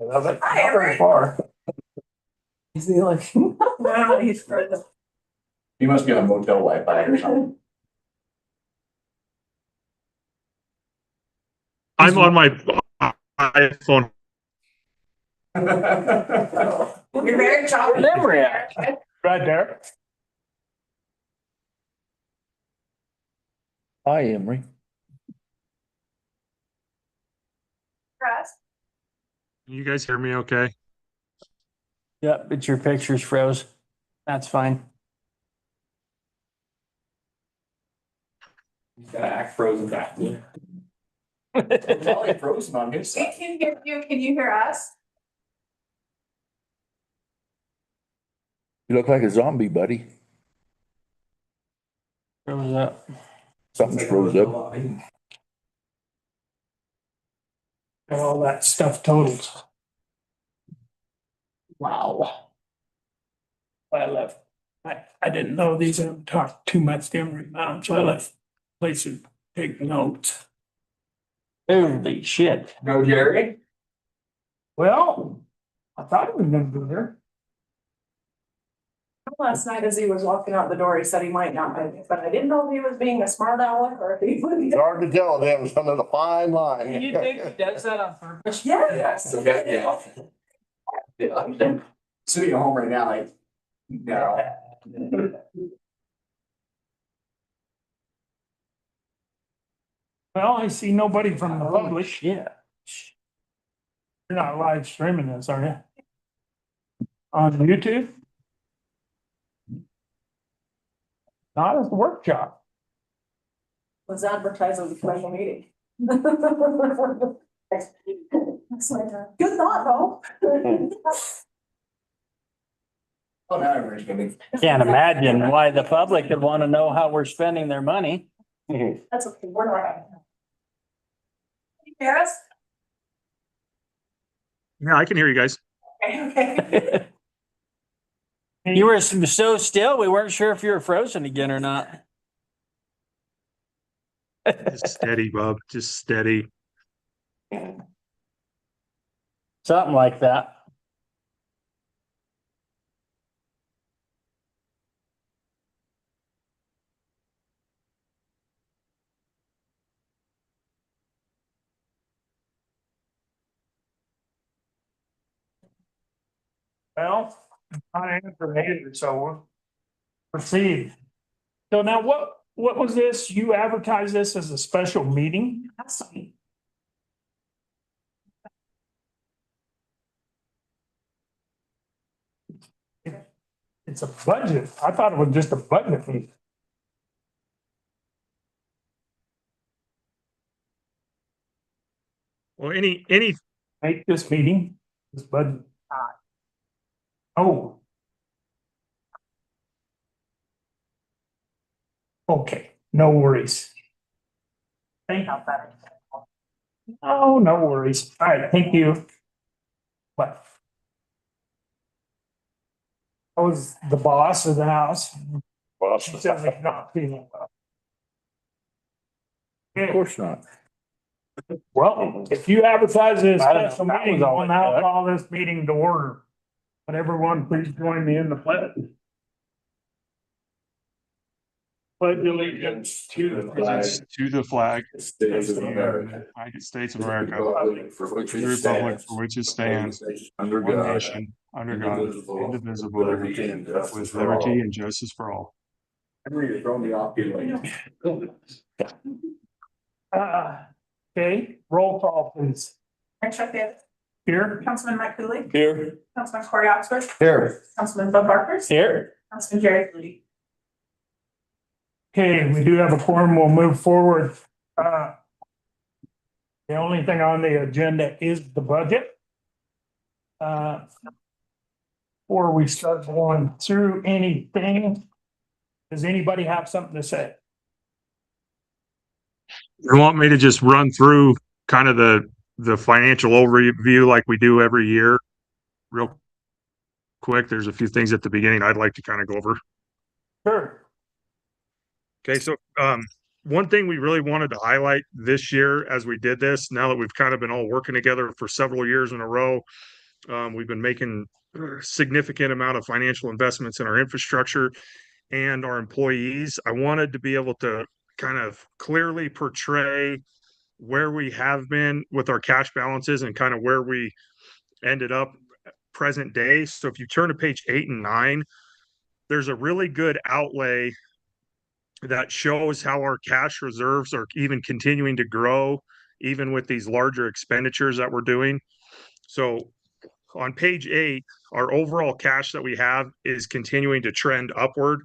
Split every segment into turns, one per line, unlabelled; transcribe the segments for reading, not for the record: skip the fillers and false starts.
Love it.
Hi,
Not very
Eric.
far.
Is he like? No, he's further.
You must be on motel Wi-Fi or something.
I'm on my iPhone.
You're very choppy.
Where Emery at? Right there. Hi, Emery.
Press.
You guys hear me okay?
Yep, but your picture's froze. That's fine.
He's gotta act frozen back. It's probably frozen on his
We
side.
can hear you. Can you hear us?
You look like a zombie, buddy.
Froze up.
Something's froze up.
Got all that stuff totaled. Wow. I left. I didn't know these would talk too much to Emery Mountain, so I left places to take notes. Holy shit.
No, Jerry?
Well, I thought it was gonna be there.
Last night as he was walking out the door, he said he might not be, but I didn't know if he was being a smart aleck or if he
It's
was.
hard to tell them, it's under the fine line.
You think he does that on purpose?
Yes.
Okay, yeah. Yeah. Sitting at home right now, like, no.
Well, I see nobody from the public. Yeah. You're not live streaming this, are you? On YouTube? Not as a workshop.
Was advertising the special meeting. It's like, good thought, though.
Oh, now everybody's gonna be.
Can't imagine why the public would want to know how we're spending their money.
That's okay, we're not. Can you hear us?
Yeah, I can hear you guys.
Okay.
You were so still, we weren't sure if you were frozen again or not.
Just steady, bub. Just steady.
Something like that. Well, I am information, so we'll proceed. So now what was this? You advertised this as a special meeting? It's a budget. I thought it was just a budget meeting.
Well, any
Make this meeting, this budget. Oh. Okay, no worries. Think how that. Oh, no worries. All right, thank you. What? I was the boss of the house. She said like not feeling well.
Of course not.
Well, if you advertise this
I don't know.
special
That
meeting,
was all
I'll
it
now
took.
call this meeting to order. But everyone, please join me in the pledge. Pledge allegiance to the flag.
to the flag,
States of America.
United States of America,
Republic for which
the
it
republic
stands,
for which it stands,
under
one
God,
nation, under God,
indivisible,
indivisible,
liberty and justice
with
for all.
liberty and justice for all.
You're throwing me off.
Okay, roll call please.
Chuck Davis,
Here.
Councilman Mike Cooley,
Here.
Councilman Corey Oxford,
Here.
Councilman Bud Barker,
Here.
Councilman Jerry Flutie.
Okay, we do have a quorum. We'll move forward. The only thing on the agenda is the budget. Before we start going through anything, does anybody have something to say?
You want me to just run through kind of the financial overview like we do every year? Real quick, there's a few things at the beginning I'd like to kind of go over.
Sure.
Okay, so one thing we really wanted to highlight this year as we did this, now that we've kind of been all working together for several years in a row, we've been making a significant amount of financial investments in our infrastructure and our employees. I wanted to be able to kind of clearly portray where we have been with our cash balances and kind of where we ended up present day. So if you turn to page 8 and 9, there's a really good outlay that shows how our cash reserves are even continuing to grow, even with these larger expenditures that we're doing. So on page 8, our overall cash that we have is continuing to trend upward.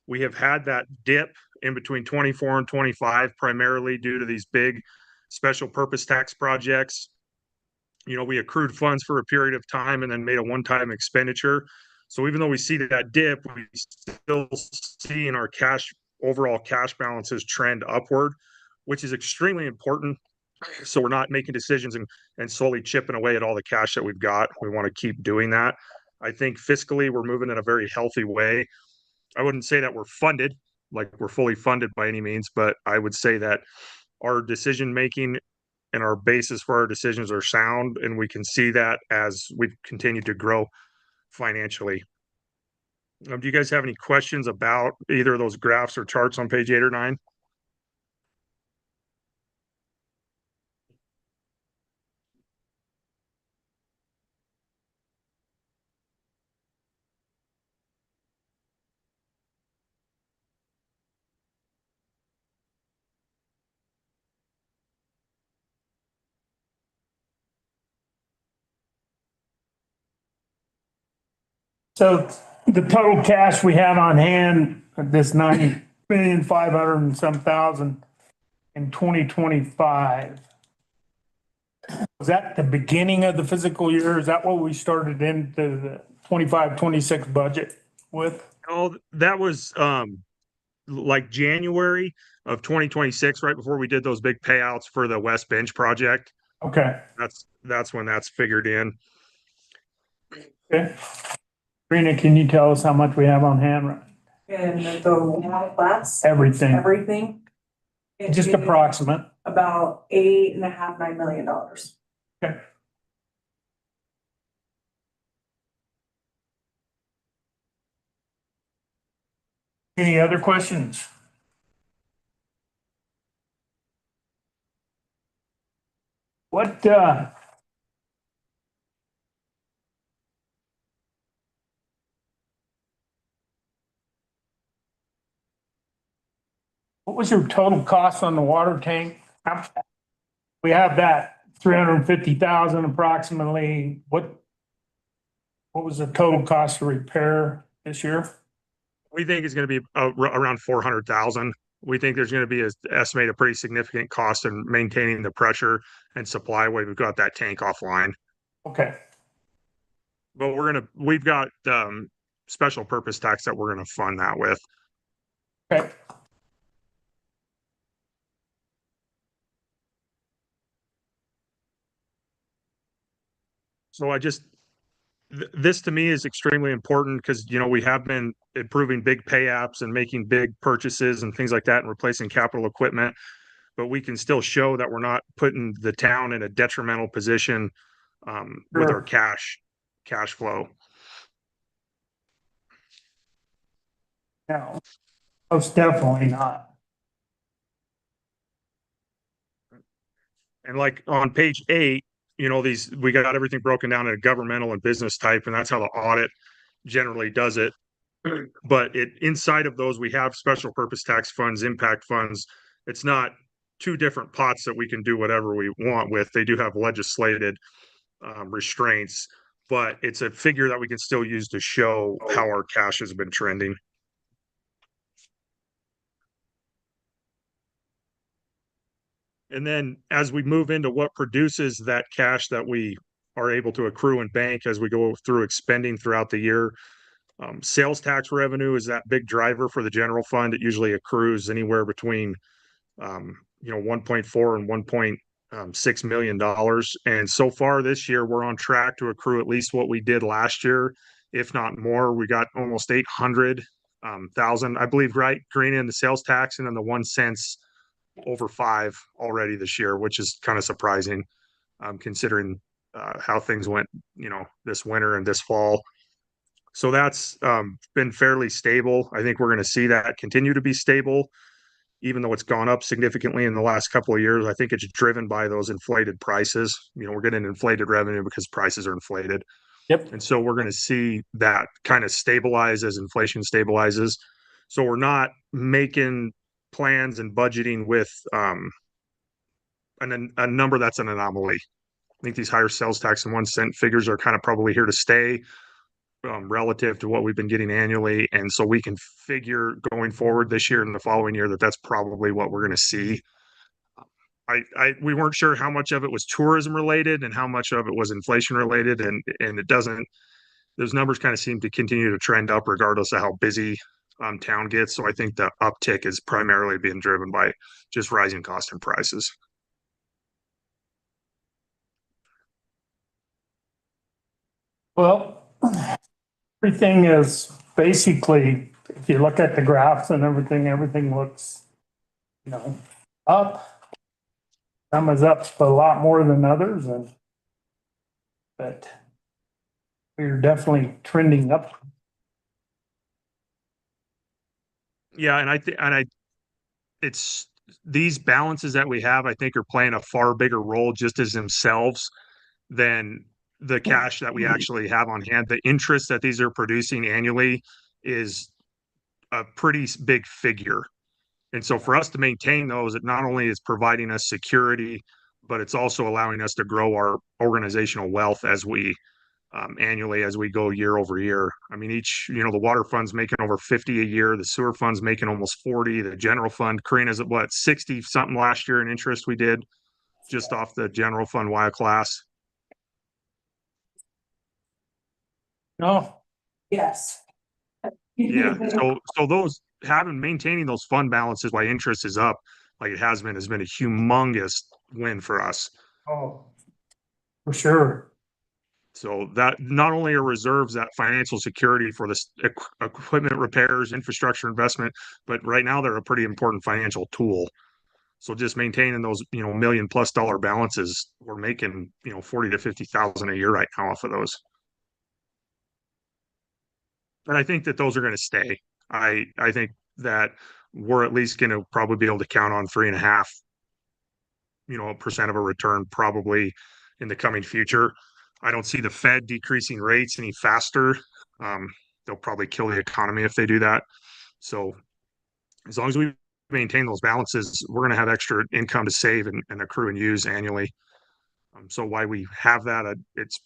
We have had that dip in between 24 and 25, primarily due to these big special purpose tax projects. You know, we accrued funds for a period of time and then made a one-time expenditure. So even though we see that dip, we still see in our overall cash balances trend upward, which is extremely important. So we're not making decisions and slowly chipping away at all the cash that we've got. We want to keep doing that. I think fiscally, we're moving in a very healthy way. I wouldn't say that we're funded, like we're fully funded by any means, but I would say that our decision making and our basis for our decisions are sound, and we can see that as we've continued to grow financially. Do you guys have any questions about either of those graphs or charts on page 8 or 9?
So the total cash we had on hand, this 90,500,000 and some thousand in 2025. Was that the beginning of the fiscal year? Is that what we started into the 25-26 budget with?
Oh, that was like January of 2026, right before we did those big payouts for the West Bench project.
Okay,
That's when that's figured in.
okay. Rena, can you tell us how much we have on hand?
And the class,
Everything,
everything. It
just
is
approximate.
About $8.5, $9 million.
Okay. Any other questions? What was your total cost on the water tank? We have that 350,000 approximately. What was the total cost to repair this year?
We think it's going to be around 400,000. We think there's going to be a pretty significant cost in maintaining the pressure and supply while we've got that tank offline.
Okay,
But we've got special purpose tax that we're going to fund that with.
okay.
So this to me is extremely important because, you know, we have been improving big pay apps and making big purchases and things like that and replacing capital equipment, but we can still show that we're not putting the town in a detrimental position with
Sure.
our cash flow.
No, most definitely not.
And like on page 8, you know, we got everything broken down in a governmental and business type, and that's how the audit generally does it. But inside of those, we have special purpose tax funds, impact funds. It's not two different pots that we can do whatever we want with. They do have legislated restraints, but it's a figure that we can still use to show how our cash has been trending. And then as we move into what produces that cash that we are able to accrue and bank as we go through expending throughout the year, sales tax revenue is that big driver for the general fund. It usually accrues anywhere between 1.4 and 1.6 million dollars. And so far this year, we're on track to accrue at least what we did last year, if not more. We got almost 800,000, I believe, right, Karina, in the sales tax, and then the 1 cents over 5 already this year, which is kind of surprising, considering how things went, this winter and this fall. So that's been fairly stable. I think we're going to see that continue to be stable, even though it's gone up significantly in the last couple of years. I think it's driven by those inflated prices. We're getting inflated revenue because prices are inflated.
Yep.
And so we're going to see that kind of stabilize as inflation stabilizes. So we're not making plans and budgeting with a number that's an anomaly. I think these higher sales tax and 1 cent figures are kind of probably here to stay, relative to what we've been getting annually. And so we can figure going forward this year and the following year that that's probably what we're going to see. We weren't sure how much of it was tourism related and how much of it was inflation related. And it doesn't, those numbers kind of seem to continue to trend up regardless of how busy town gets. So I think the uptick is primarily being driven by just rising cost and prices.
Well, everything is basically, if you look at the graphs and everything looks, up. Some is up a lot more than others but we're definitely trending up.
Yeah, and it's these balances that we have, I think, are playing a far bigger role just as themselves than the cash that we actually have on hand. The interest that these are producing annually is a pretty big figure. And so for us to maintain those, it not only is providing us security, but it's also allowing us to grow our organizational wealth as we annually as we go year over year. I mean, the water fund's making over 50 a year, the sewer fund's making almost 40, the general fund, Karina's at what, 60 something last year in interest we did just off the general fund WIA class.
No,
Yes.
Yeah. So those maintaining those fund balances while interest is up, like it has been a humongous win for us.
oh, for sure.
So that not only are reserves that financial security for this equipment repairs, infrastructure investment, but right now they're a pretty important financial tool. So just maintaining those, $1 million+ balances, we're making, 40 to 50,000 a year right now off of those. And I think that those are going to stay. I think that we're at least going to probably be able to count on 3.5% of a return probably in the coming future. I don't see the Fed decreasing rates any faster. They'll probably kill the economy if they do that. So as long as we maintain those balances, we're going to have extra income to save and accrue and use annually. So why we have that, it's,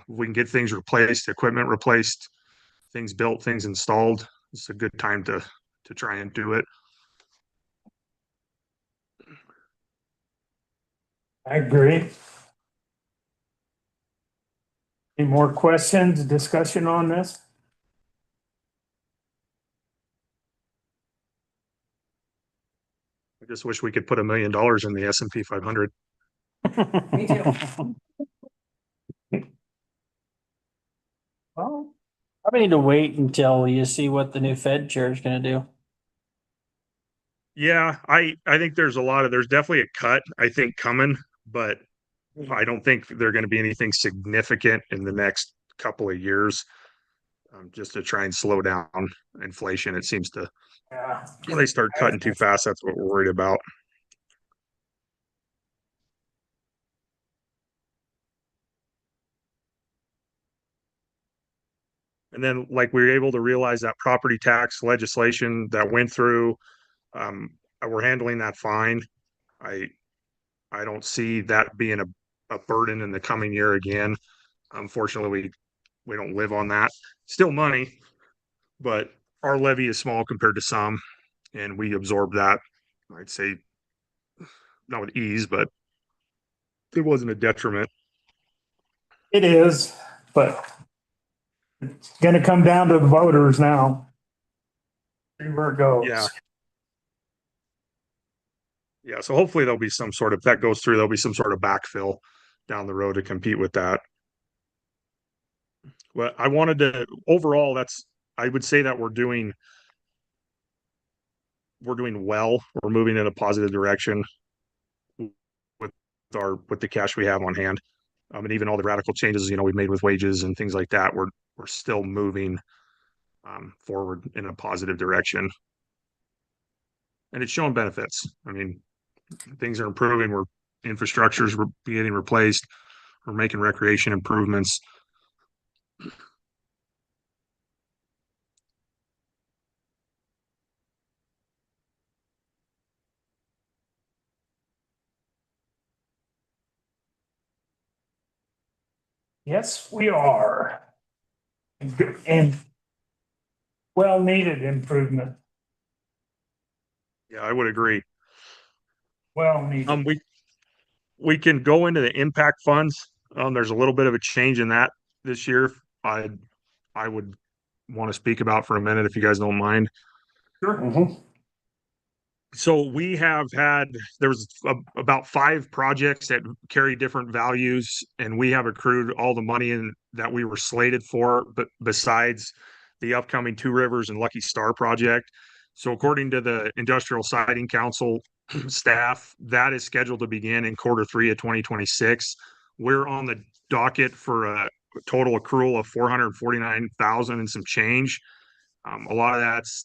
we can get things replaced, equipment replaced, things built, things installed. It's a good time to try and do it.
I agree. Any more questions, discussion on this?
I just wish we could put $1 million in the S&P 500.
Me too.
Well, I need to wait until you see what the new Fed chair is going to do.
Yeah, I think there's definitely a cut, I think, coming, but I don't think they're going to be anything significant in the next couple of years, just to try and slow down inflation. It seems to,
Yeah.
when they start cutting too fast, that's what we're worried about. And then, like, we were able to realize that property tax legislation that went through, we're handling that fine. I don't see that being a burden in the coming year again. Unfortunately, we don't live on that. Still money, but our levy is small compared to some, and we absorb that. I'd say not with ease, but it wasn't a detriment.
It is, but it's gonna come down to the voters now. See where it goes.
Yeah. Yeah, so hopefully there'll be some sort of, that goes through, there'll be some sort of backfill down the road to compete with that. But I wanted to, overall, I would say that we're doing we're doing well. We're moving in a positive direction with the cash we have on hand. And even all the radical changes, we've made with wages and things like that, we're still moving forward in a positive direction. And it's showing benefits. I mean, things are improving. Infrastructure's getting replaced. We're making recreation improvements.
Yes, we are. And well-needed improvement,
Yeah, I would agree.
well-needed.
We can go into the impact funds. There's a little bit of a change in that this year. I would want to speak about for a minute if you guys don't mind.
Mhm.
So we have had, there's about 5 projects that carry different values, and we have accrued all the money in that we were slated for, but besides the upcoming Two Rivers and Lucky Star project. So according to the Industrial Siding Council staff, that is scheduled to begin in Q3 of 2026. We're on the docket for a total accrual of 449,000 and some change. A lot of that's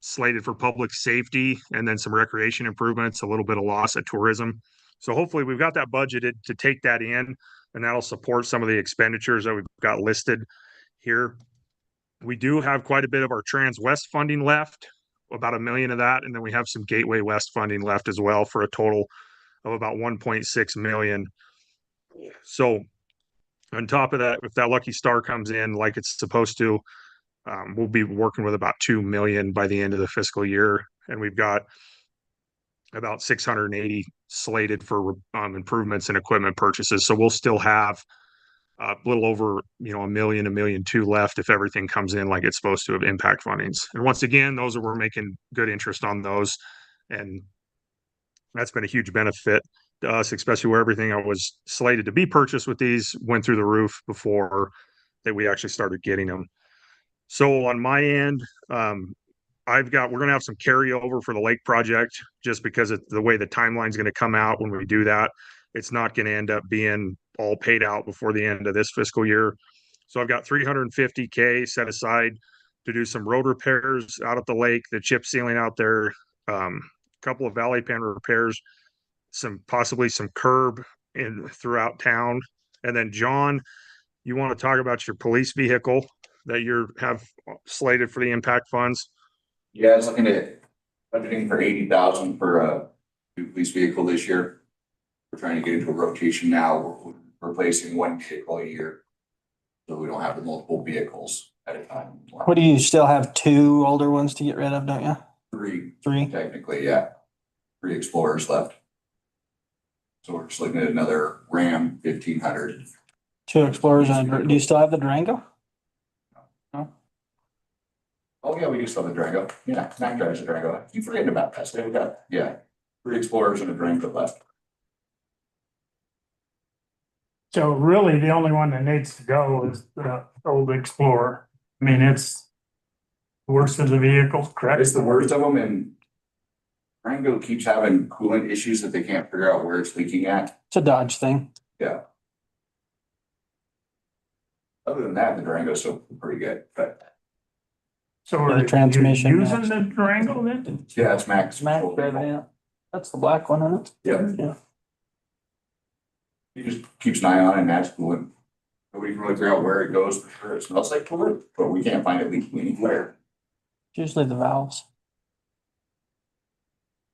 slated for public safety and then some recreation improvements, a little bit of loss at tourism. So hopefully we've got that budgeted to take that in, and that'll support some of the expenditures that we've got listed here. We do have quite a bit of our Trans West funding left, about $1 million of that, and then we have some Gateway West funding left as well for a total of about 1.6 million. So on top of that, if that Lucky Star comes in like it's supposed to, we'll be working with about 2 million by the end of the fiscal year, and we've got about 680 slated for improvements and equipment purchases. So we'll still have a little over, $1 million, $1.2 million left if everything comes in like it's supposed to, of impact fundings. And once again, we're making good interest on those, and that's been a huge benefit to us, especially where everything that was slated to be purchased with these went through the roof before that we actually started getting them. So on my end, we're going to have some carryover for the lake project just because of the way the timeline is going to come out when we do that. It's not going to end up being all paid out before the end of this fiscal year. So I've got $350K set aside to do some road repairs out at the lake, the chip sealing out there, a couple of valley pan repairs, possibly some curb throughout town. And then John, you want to talk about your police vehicle that you have slated for the impact funds?
Yeah, I was looking at budgeting for 80,000 for a new police vehicle this year. We're trying to get into a rotation now. We're replacing one vehicle a year, so we don't have the multiple vehicles at a time.
What do you still have 2 older ones to get rid of, don't you?
3 technically, yeah. 3 Explorers left. So we're just looking at another Ram 1500.
2 Explorers and do you still have the Durango?
Oh yeah, we do still have the Durango. Yeah, Mac drives the Durango. Keep forgetting about that. So we got, 3 Explorers and a Durango left.
So really, the only one that needs to go is the old Explorer. I mean, it's the worst of the vehicles, correct?
It's the worst of them, and Durango keeps having coolant issues that they can't figure out where it's leaking at.
It's a Dodge thing.
Yeah. Other than that, the Durango's still pretty good, but
So
The
are you
transmission
using the Durango then?
yeah, it's Max.
That's the black one, isn't it?
Yeah.
Yeah.
He just keeps an eye on it, and that's coolant. Nobody can really figure out where it goes, for sure. It smells like coolant, but we can't find it leaking anywhere.
It's usually the valves.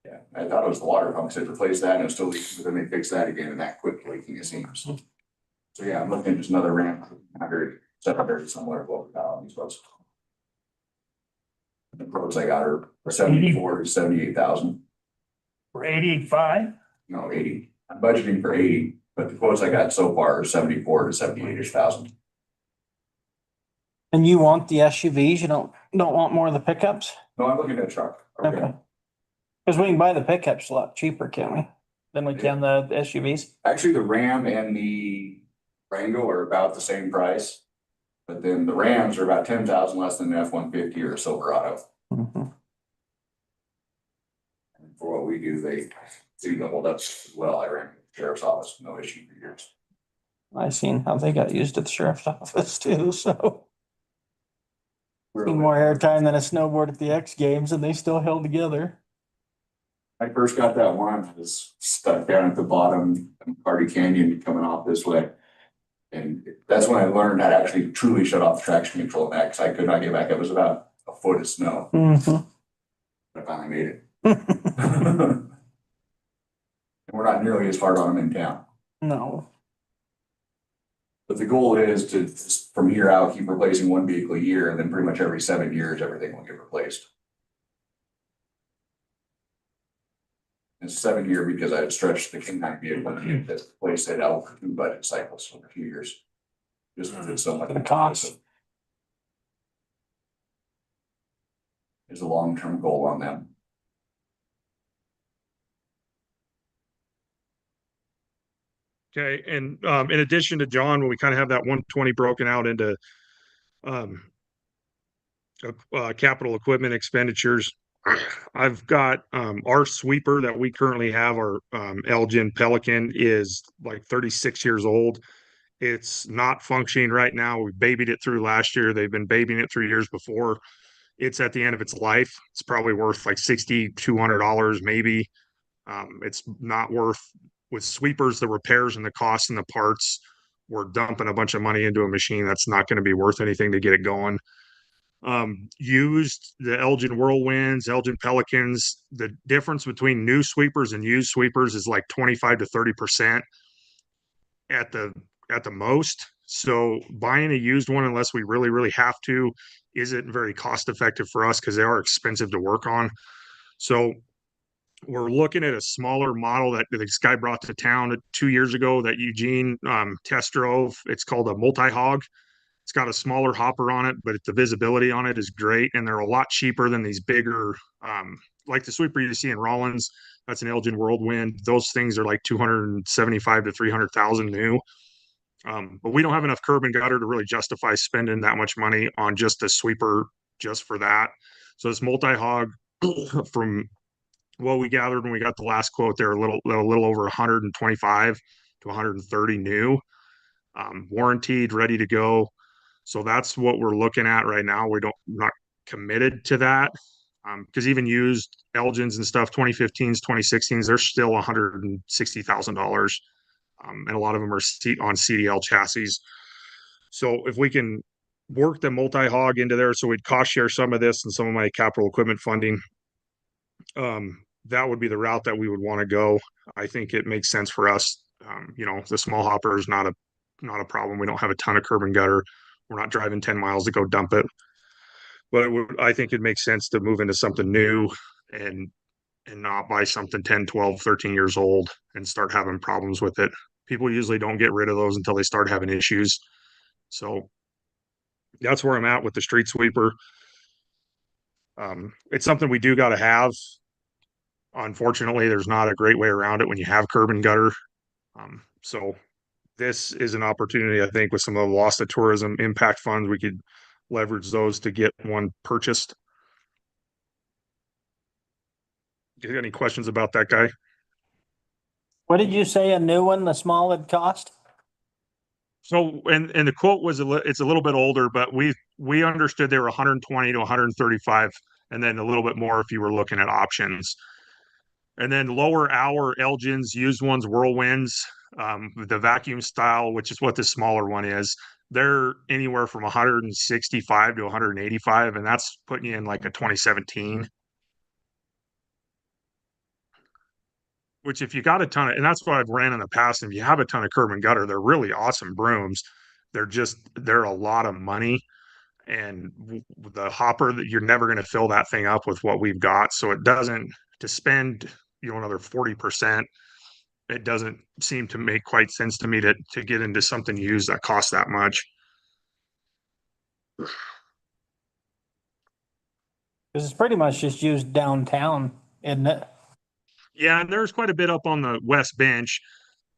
Yeah, I thought it was the water pump, so they replaced that and it was still leaking, but then they fixed that again and that quit leaking, it seems. So yeah, I'm looking at just another Ram 700 somewhere what we got on these roads. The quotes I got are 74 to 78,000.
For 85?
No, 80. I'm budgeting for 80, but the quotes I got so far are 74 to 78-ish thousand.
And you want the SUVs? You don't want more of the pickups?
No, I'm looking at a truck.
Okay. Because we can buy the pickups a lot cheaper, can't we? Than we can the SUVs.
Actually, the Ram and the Durango are about the same price. But then the Rams are about 10,000 less than the F-150 or the Silverado.
Mm-hmm.
for what we do, they seem to hold up as well. I ran the sheriff's office, no issue for years.
I seen how they got used at the sheriff's office too, so.
We're-
Seen more airtime than a snowboard at the X Games and they still held together.
I first got that one, I was stuck down at the bottom of Hardy Canyon coming off this way. And that's when I learned how to actually truly shut off the traction control on that, because I could not get back. It was about a foot of snow.
Mhm.
I finally made it. And we're not nearly as hard on them in town.
No,
But the goal is to, from here out, keep replacing one vehicle a year, and then pretty much every 7 years, everything will get replaced. It's 7 year because I had stretched the King9 vehicle and that's replaced it out for 2 budget cycles over 2 years. Just because it's so much.
The cost.
Is a long-term goal on them.
Okay, and in addition to John, when we kind of have that 120 broken out into um capital equipment expenditures, I've got our sweeper that we currently have, our Elgin Pelican, is like 36 years old. It's not functioning right now. We babied it through last year. They've been babying it 3 years before. It's at the end of its life. It's probably worth like $6,200 maybe. It's not worth, with sweepers, the repairs and the costs and the parts. We're dumping a bunch of money into a machine that's not going to be worth anything to get it going. Used, the Elgin Whirlwinds, Elgin Pelicans, the difference between new sweepers and used sweepers is like 25 to 30% at the most. So buying a used one, unless we really, really have to, isn't very cost effective for us because they are expensive to work on. So we're looking at a smaller model that this guy brought to town 2 years ago that Eugene test drove. It's called a multi-hog. It's got a smaller hopper on it, but the visibility on it is great. And they're a lot cheaper than these bigger, like the sweeper you see in Rollins. That's an Elgin Whirlwind. Those things are like 275 to 300,000 new. But we don't have enough curb and gutter to really justify spending that much money on just a sweeper just for that. So this multi-hog, from what we gathered when we got the last quote, they're a little over 125 to 130 new, warranted, ready to go. So that's what we're looking at right now. We're not committed to that. Because even used Elgins and stuff, 2015s, 2016s, they're still $160,000. And a lot of them are on CDL chassis. So if we can work the multi-hog into there, so we'd cost share some of this and some of my capital equipment funding, that would be the route that we would want to go. I think it makes sense for us. The small hopper is not a problem. We don't have a ton of curb and gutter. We're not driving 10 miles to go dump it. But I think it makes sense to move into something new and not buy something 10, 12, 13 years old and start having problems with it. People usually don't get rid of those until they start having issues. So that's where I'm at with the street sweeper. It's something we do got to have. Unfortunately, there's not a great way around it when you have curb and gutter. So this is an opportunity, I think, with some of the loss of tourism impact funds, we could leverage those to get one purchased. Do you have any questions about that, guy?
what did you say a new one, the small would cost?
So, and the quote was it's a little bit older, but we understood they were 120 to 135, and then a little bit more if you were looking at options. And then lower hour Elgins, used ones, Whirlwinds, the vacuum style, which is what the smaller one is. They're anywhere from 165 to 185, and that's putting you in like a 2017. Which, if you got a ton of, and that's what I've ran in the past, if you have a ton of curb and gutter, they're really awesome brooms. They're a lot of money. And the hopper, that you're never going to fill that thing up with what we've got. So it doesn't, to spend, another 40%, it doesn't seem to make quite sense to me to get into something used that costs that much.
Cause it's pretty much just used downtown, isn't it?
Yeah, and there's quite a bit up on the West Bench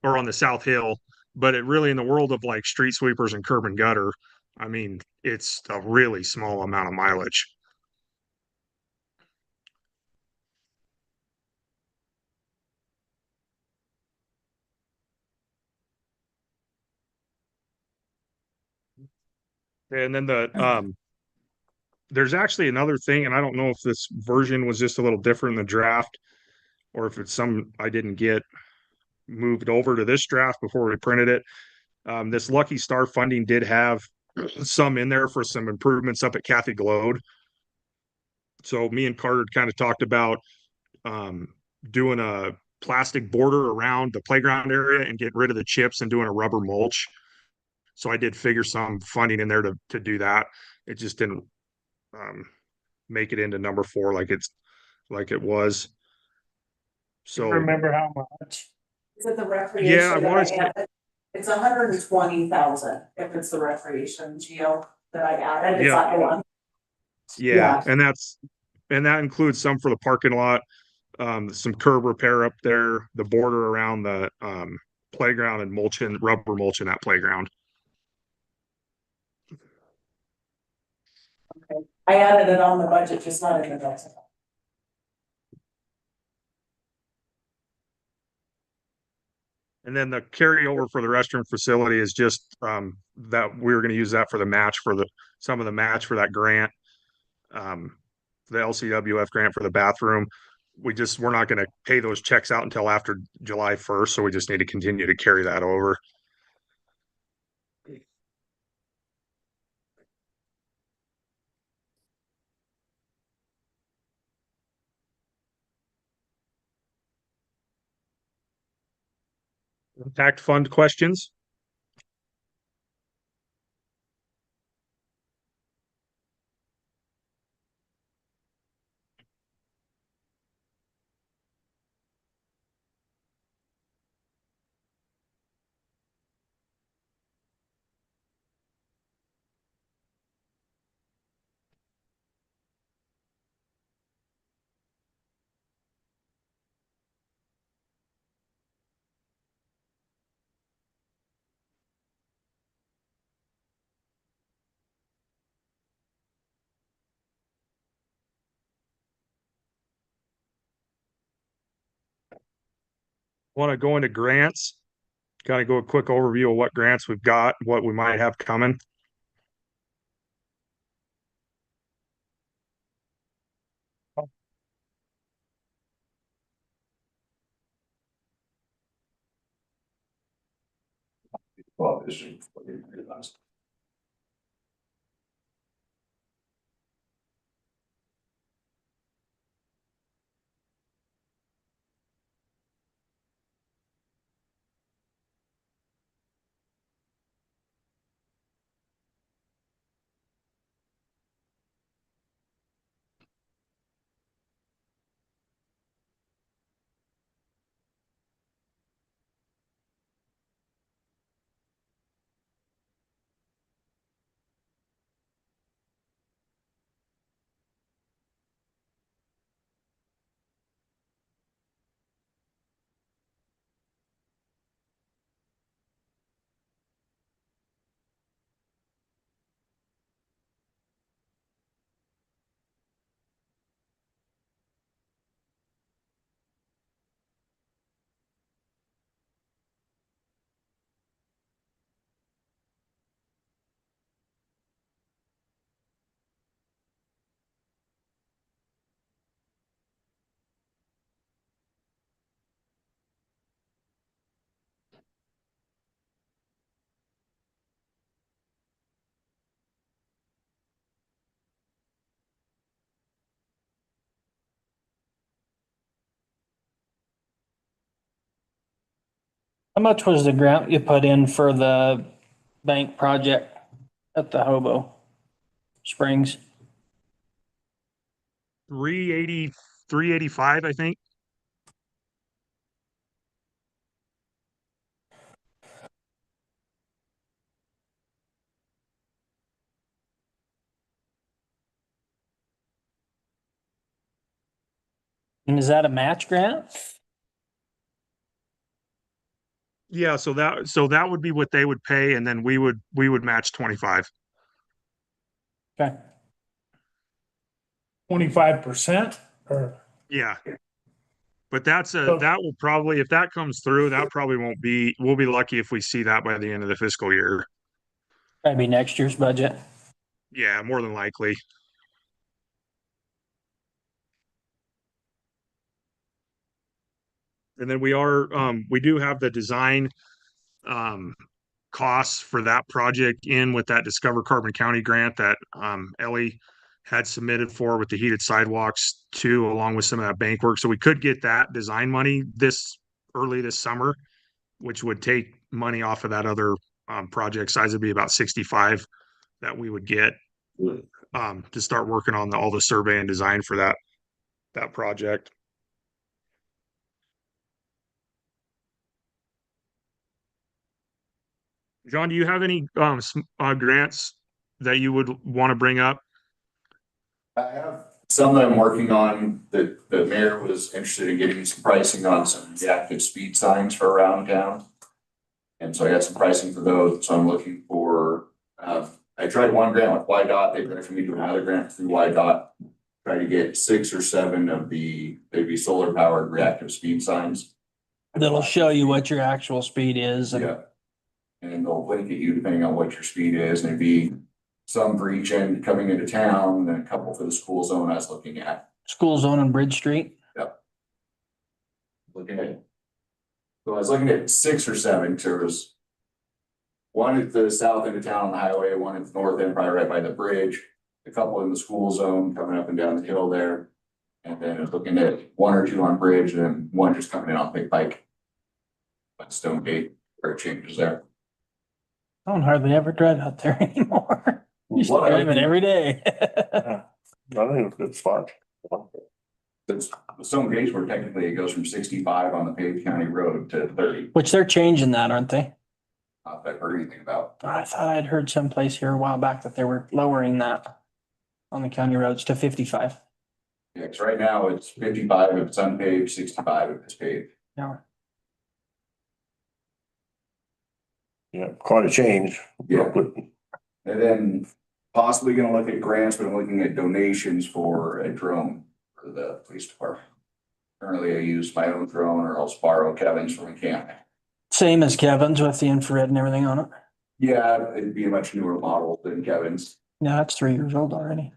or on the South Hill, but it really, in the world of like street sweepers and curb and gutter, I mean, it's a really small amount of mileage. And then there's actually another thing, and I don't know if this version was just a little different in the draft, or if it's some I didn't get moved over to this draft before we printed it. This Lucky Star funding did have some in there for some improvements up at Kathy Glode. So me and Carter kind of talked about doing a plastic border around the playground area and getting rid of the chips and doing a rubber mulch. So I did figure some funding in there to do that. It just didn't make it into number 4 like it was. So
Remember how much?
Is it the recreation?
Yeah, I wanted to-
that I added? It's 120,000 if it's the recreation geo that I added, it's
Yeah.
that one.
yeah, and that includes some for the parking lot, some curb repair up there, the border around the playground, and rubber mulching that playground.
I added it on the budget, just not in the next.
And then the carryover for the restroom facility is just that we were going to use that for the match for some of the match for that grant, the LCWF grant for the bathroom. We're not going to pay those checks out until after July 1st, so we just need to continue to carry that over. Impact fund questions? Want to go into grants? Kind of go a quick overview of what grants we've got, what we might have coming.
Well, this is what you realized.
How much was the grant you put in for the bank project at the Hobo Springs?
380, 385, I think.
And is that a match grant?
Yeah, so that would be what they would pay, and then we would match 25.
Okay.
25% or?
Yeah. But that will probably, if that comes through, that probably won't be, we'll be lucky if we see that by the end of the fiscal year.
That'd be next year's budget.
Yeah, more than likely. And then we do have the design costs for that project in with that Discover Carbon County grant that Ellie had submitted for with the heated sidewalks too, along with some of that bank work. So we could get that design money early this summer, which would take money off of that other project size. Would be about 65 that we would get to start working on all the survey and design for that project. John, do you have any grants that you would want to bring up?
I have some that I'm working on, that the mayor was interested in getting some pricing on some reactive speed signs for around town. And so I got some pricing for those, so I'm looking for, I tried one grant with YDOT, they directed me to another grant through YDOT. Try to get 6 or 7 of they'd be solar powered reactive speed signs.
That'll show you what your actual speed is. And
Yeah. And they'll blink at you depending on what your speed is, and it'd be some for each end coming into town, and then a couple for the school zone I was looking at.
School zone and Bridge Street.
So I was looking at 6 or 7, there was one at the south end of town on the highway, one at the north end, probably right by the bridge, a couple in the school zone coming up and down the hill there. And then I was looking at 1 or 2 on bridge, and then one just coming in on Big Pike. But Stone Gate, where it changes there.
I don't hardly ever drive out there anymore. Used to
Well,
drive it every day.
I think it's a good spot.
It's the Stone Gates where technically it goes from 65 on the paved county road to 30.
Which they're changing that, aren't they?
Not that I've heard anything about.
I thought I'd heard someplace here a while back that they were lowering that on the county roads to 55.
Yeah, 'cause right now it's 55 if it's unpaved, 65 if it's paved.
Yeah.
Yeah, quite a change.
Yeah. And then possibly gonna look at grants, but I'm looking at donations for a drone for the police department. Currently I use my own drone or else borrow Kevin's from a camp.
Same as Kevin's with the infrared and everything on it.
Yeah, it'd be a much newer model than Kevin's.
Yeah, that's 3 years old already.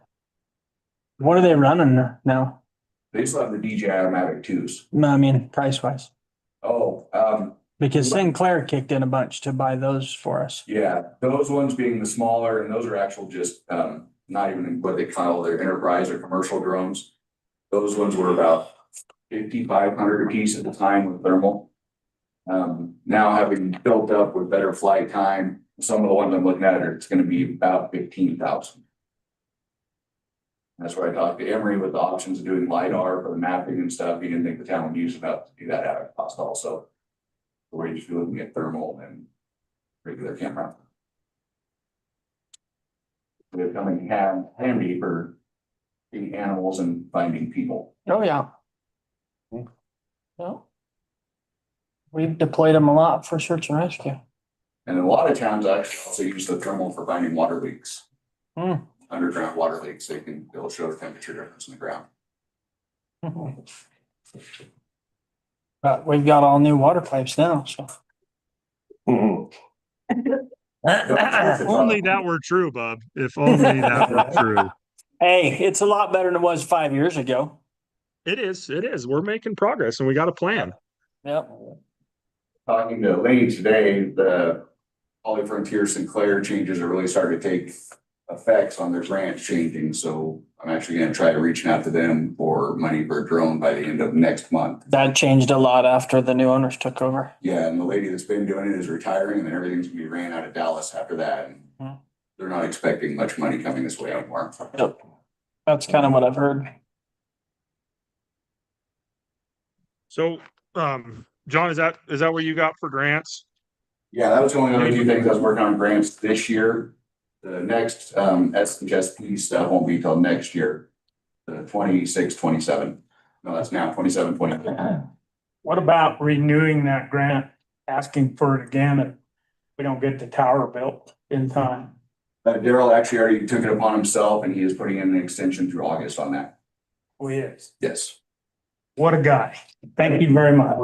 What are they running now?
They still have the DJI Mavic 2s.
I mean, price wise,
Oh,
because Sinclair kicked in a bunch to buy those for us.
yeah, those ones being the smaller, and those are actual just, not even what they call their enterprise or commercial drones. Those ones were about 5,500 a piece at the time with thermal. Now having built up with better flight time, some of the ones I'm looking at it's gonna be about 15,000. That's where I talked to Emery with the options of doing LiDAR for the mapping and stuff. He didn't think the town would use enough to do that out of cost also. So we're just looking at thermal and regular camera. They're coming handy for seeing animals and finding people.
Oh, yeah. Well, we've deployed them a lot for search and rescue.
And a lot of towns actually also use the thermal for finding water leaks.
Hmm.
Underground water leaks, they'll show the temperature difference in the ground.
But we've got all new water pipes now, so.
Mhm.
If only that were true, Bub. If only that were true.
Hey, it's a lot better than it was 5 years ago.
It is. It is. We're making progress and we got a plan.
Yep.
Talking to Lane today, the Holly Frontier Sinclair changes are really starting to take effects on their grants changing, so I'm actually gonna try to reach out to them for money for a drone by the end of next month.
That changed a lot after the new owners took over.
Yeah, and the lady that's been doing it is retiring, and then everything's gonna be ran out of Dallas after that, and
Hmm.
they're not expecting much money coming this way anymore.
Yep. That's kind of what I've heard.
So, John, is that what you got for grants?
Yeah, that was the only other 2 things I was working on grants this year. The next, SHSP stuff won't be till next year, the 26, 27. No, that's now 27, 28.
What about renewing that grant, asking for it again if we don't get the tower built in time?
Daryl actually already took it upon himself, and he is putting in an extension through August on that.
Oh, yes.
Yes.
What a guy. Thank you very much.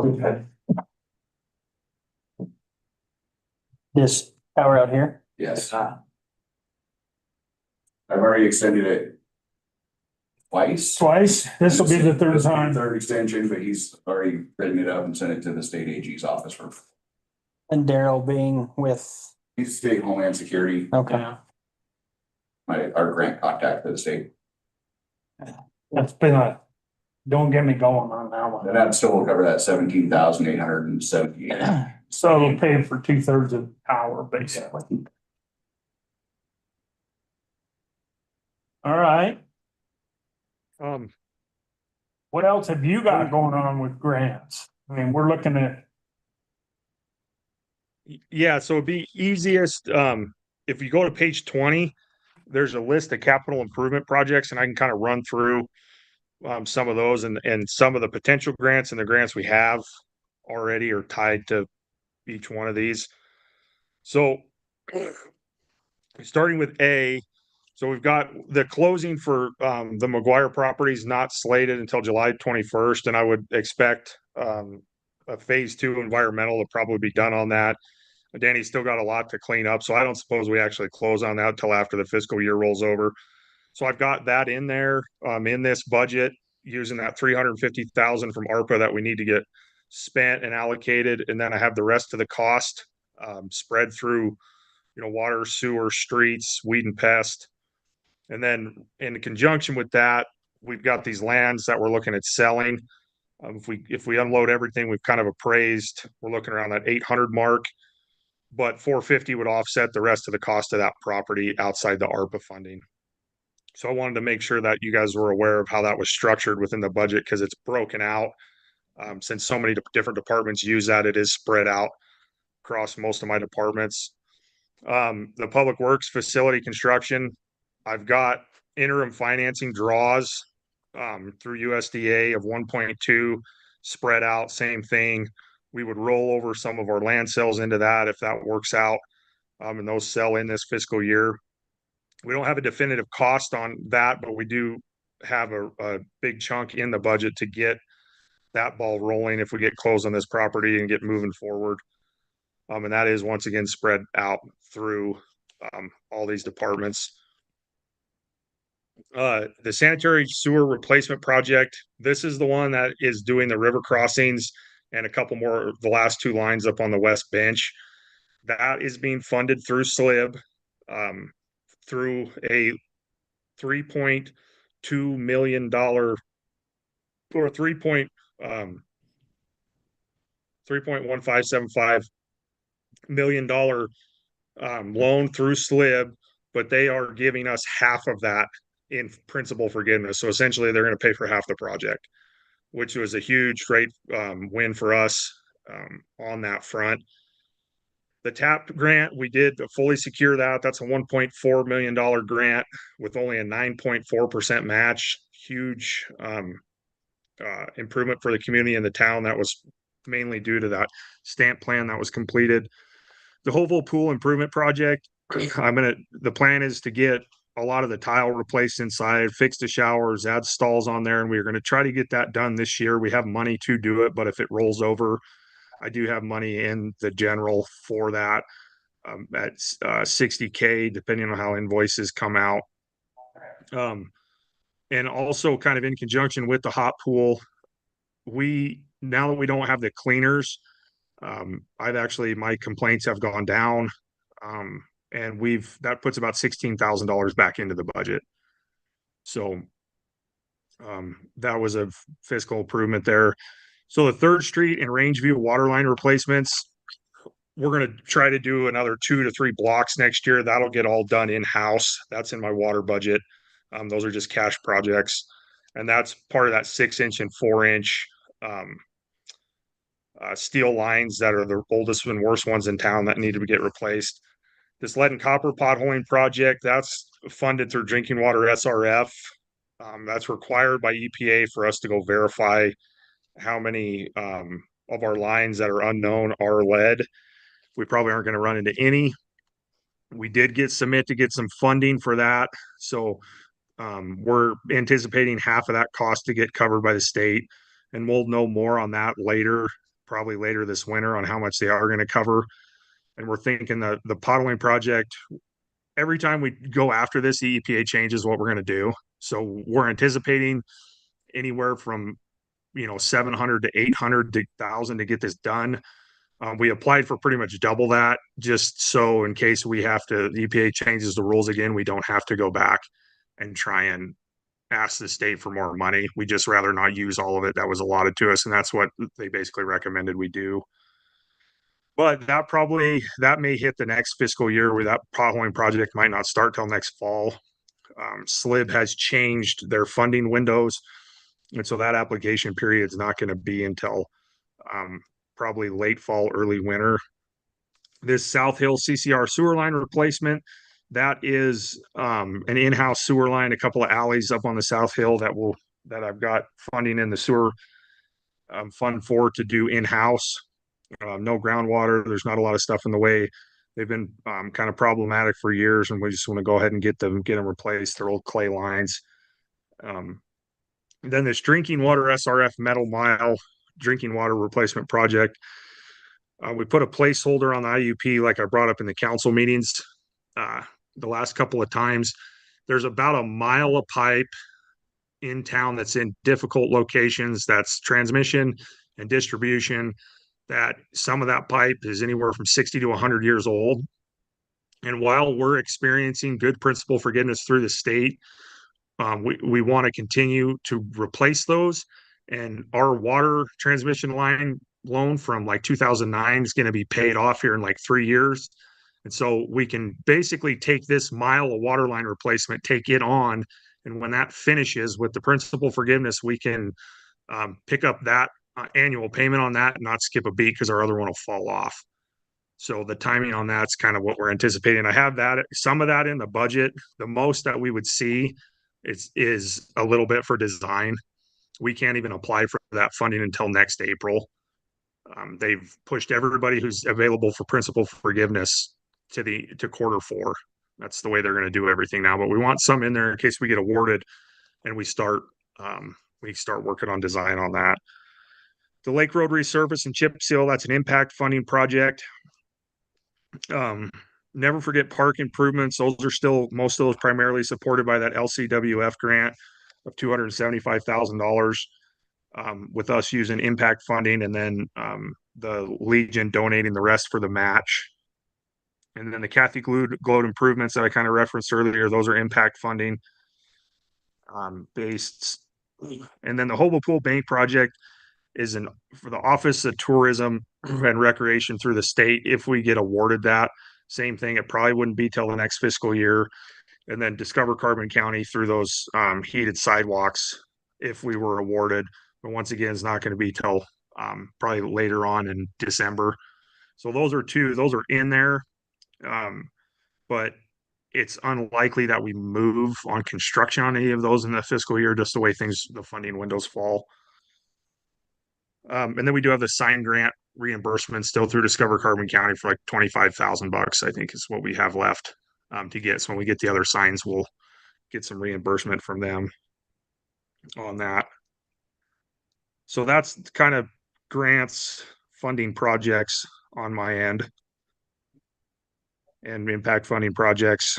This tower out here.
Yes. I've already extended it twice.
Twice, this will be the third
This will be
time.
Third extension, but he's already written it up and sent it to the state AG's office for,
And Daryl being with,
he's state Homeland Security,
okay.
our grant contact for the state.
It's been don't get me going on that
And
one.
that still will cover that 17,878.
So it'll pay for 2/3 of the power, basically. All right,
Um,
what else have you got going on with grants? I mean, we're looking at,
yeah, so it'd be easiest, if you go to page 20, there's a list of capital improvement projects and I can kind of run through some of those and some of the potential grants and the grants we have already are tied to each one of these. So starting with A, so we've got the closing for the McGuire properties not slated until July 21st, and I would expect a phase 2 environmental to probably be done on that. Danny's still got a lot to clean up, so I don't suppose we actually close on that until after the fiscal year rolls over. So I've got that in there in this budget using that 350,000 from ARPA that we need to get spent and allocated, and then I have the rest of the cost spread through, water, sewer, streets, weed and pest. And then in conjunction with that, we've got these lands that we're looking at selling. If we unload everything, we've kind of appraised, we're looking around that 800 mark, but 450 would offset the rest of the cost of that property outside the ARPA funding. So I wanted to make sure that you guys were aware of how that was structured within the budget because it's broken out. Since so many different departments use that, it is spread out across most of my departments. The public works facility construction, I've got interim financing draws through USDA of 1.2 spread out, same thing. We would roll over some of our land sales into that if that works out, and those sell in this fiscal year. We don't have a definitive cost on that, but we do have a big chunk in the budget to get that ball rolling if we get close on this property and get moving forward. And that is once again spread out through all these departments. The sanitary sewer replacement project, this is the one that is doing the river crossings and a couple more, the last 2 lines up on the west bench. That is being funded through SLIB, through a $3.2 million or $3.1575 million loan through SLIB, but they are giving us half of that in principal forgiveness. So essentially, they're going to pay for half the project, which was a huge, great win for us on that front. The TAP grant, we did fully secure that. That's a $1.4 million grant with only a 9.4% match. Huge improvement for the community and the town. That was mainly due to that stamp plan that was completed. The Hovell Pool Improvement Project, the plan is to get a lot of the tile replaced inside, fix the showers, add stalls on there, and we're going to try to get that done this year. We have money to do it, but if it rolls over, I do have money in the general for that at $60K, depending on how invoices come out. And also kind of in conjunction with the hot pool, now that we don't have the cleaners, my complaints have gone down. And that puts about $16,000 back into the budget. So that was a fiscal improvement there. So the 3rd Street and Rangeview water line replacements, we're going to try to do another 2 to 3 blocks next year. That'll get all done in-house. That's in my water budget. Those are just cash projects. And that's part of that 6-inch and 4-inch steel lines that are the oldest and worst ones in town that need to get replaced. This lead and copper potholing project, that's funded through drinking water SRF. That's required by EPA for us to go verify how many of our lines that are unknown are lead. We probably aren't going to run into any. We did submit to get some funding for that. So we're anticipating half of that cost to get covered by the state. And we'll know more on that later, probably later this winter, on how much they are going to cover. And we're thinking the potholing project every time we go after this, the EPA changes what we're going to do. So we're anticipating anywhere from, 700 to 800 to 1,000 to get this done. We applied for pretty much double that, just so in case the EPA changes the rules again, we don't have to go back and try and ask the state for more money. We just rather not use all of it that was allotted to us, and that's what they basically recommended we do. But that may hit the next fiscal year, where that potholing project might not start till next fall. SLIB has changed their funding windows, and so that application period is not going to be until probably late fall, early winter. This South Hill CCR sewer line replacement, that is an in-house sewer line, a couple of alleys up on the South Hill that I've got funding in the sewer fund for to do in-house. No groundwater. There's not a lot of stuff in the way. They've been kind of problematic for years, and we just want to go ahead and get them replaced. They're old clay lines. Then this drinking water SRF metal mile drinking water replacement project. We put a placeholder on the IUP, like I brought up in the council meetings the last couple of times. There's about a mile of pipe in town that's in difficult locations. That's transmission and distribution. That some of that pipe is anywhere from 60 to 100 years old. And while we're experiencing good principal forgiveness through the state, we want to continue to replace those. And our water transmission line loan from like 2009 is going to be paid off here in like 3 years. And so we can basically take this mile of water line replacement, take it on. And when that finishes with the principal forgiveness, we can pick up that annual payment on that and not skip a beat because our other one will fall off. So the timing on that's kind of what we're anticipating. I have some of that in the budget. The most that we would see is a little bit for design. We can't even apply for that funding until next April. They've pushed everybody who's available for principal forgiveness to Q4. That's the way they're going to do everything now. But we want some in there in case we get awarded and we start working on design on that. The Lake Road resurface and chip seal, that's an impact funding project. Never forget park improvements. Those are still, most of those primarily supported by that LCWF grant of $275,000, with us using impact funding, and then the Legion donating the rest for the match. And then the Kathy Gloat improvements that I kind of referenced earlier, those are impact funding based. And then the Hobo Pool Bank project is for the Office of Tourism and Recreation through the state. If we get awarded that, same thing, it probably wouldn't be till the next fiscal year. And then Discover Carbon County through those heated sidewalks if we were awarded. But once again, it's not going to be till probably later on in December. So those are in there. But it's unlikely that we move on construction on any of those in the fiscal year, just the way the funding windows fall. And then we do have the sign grant reimbursement still through Discover Carbon County for like $25,000, I think is what we have left to get. So when we get the other signs, we'll get some reimbursement from them on that. So that's kind of grants, funding projects on my end, and impact funding projects.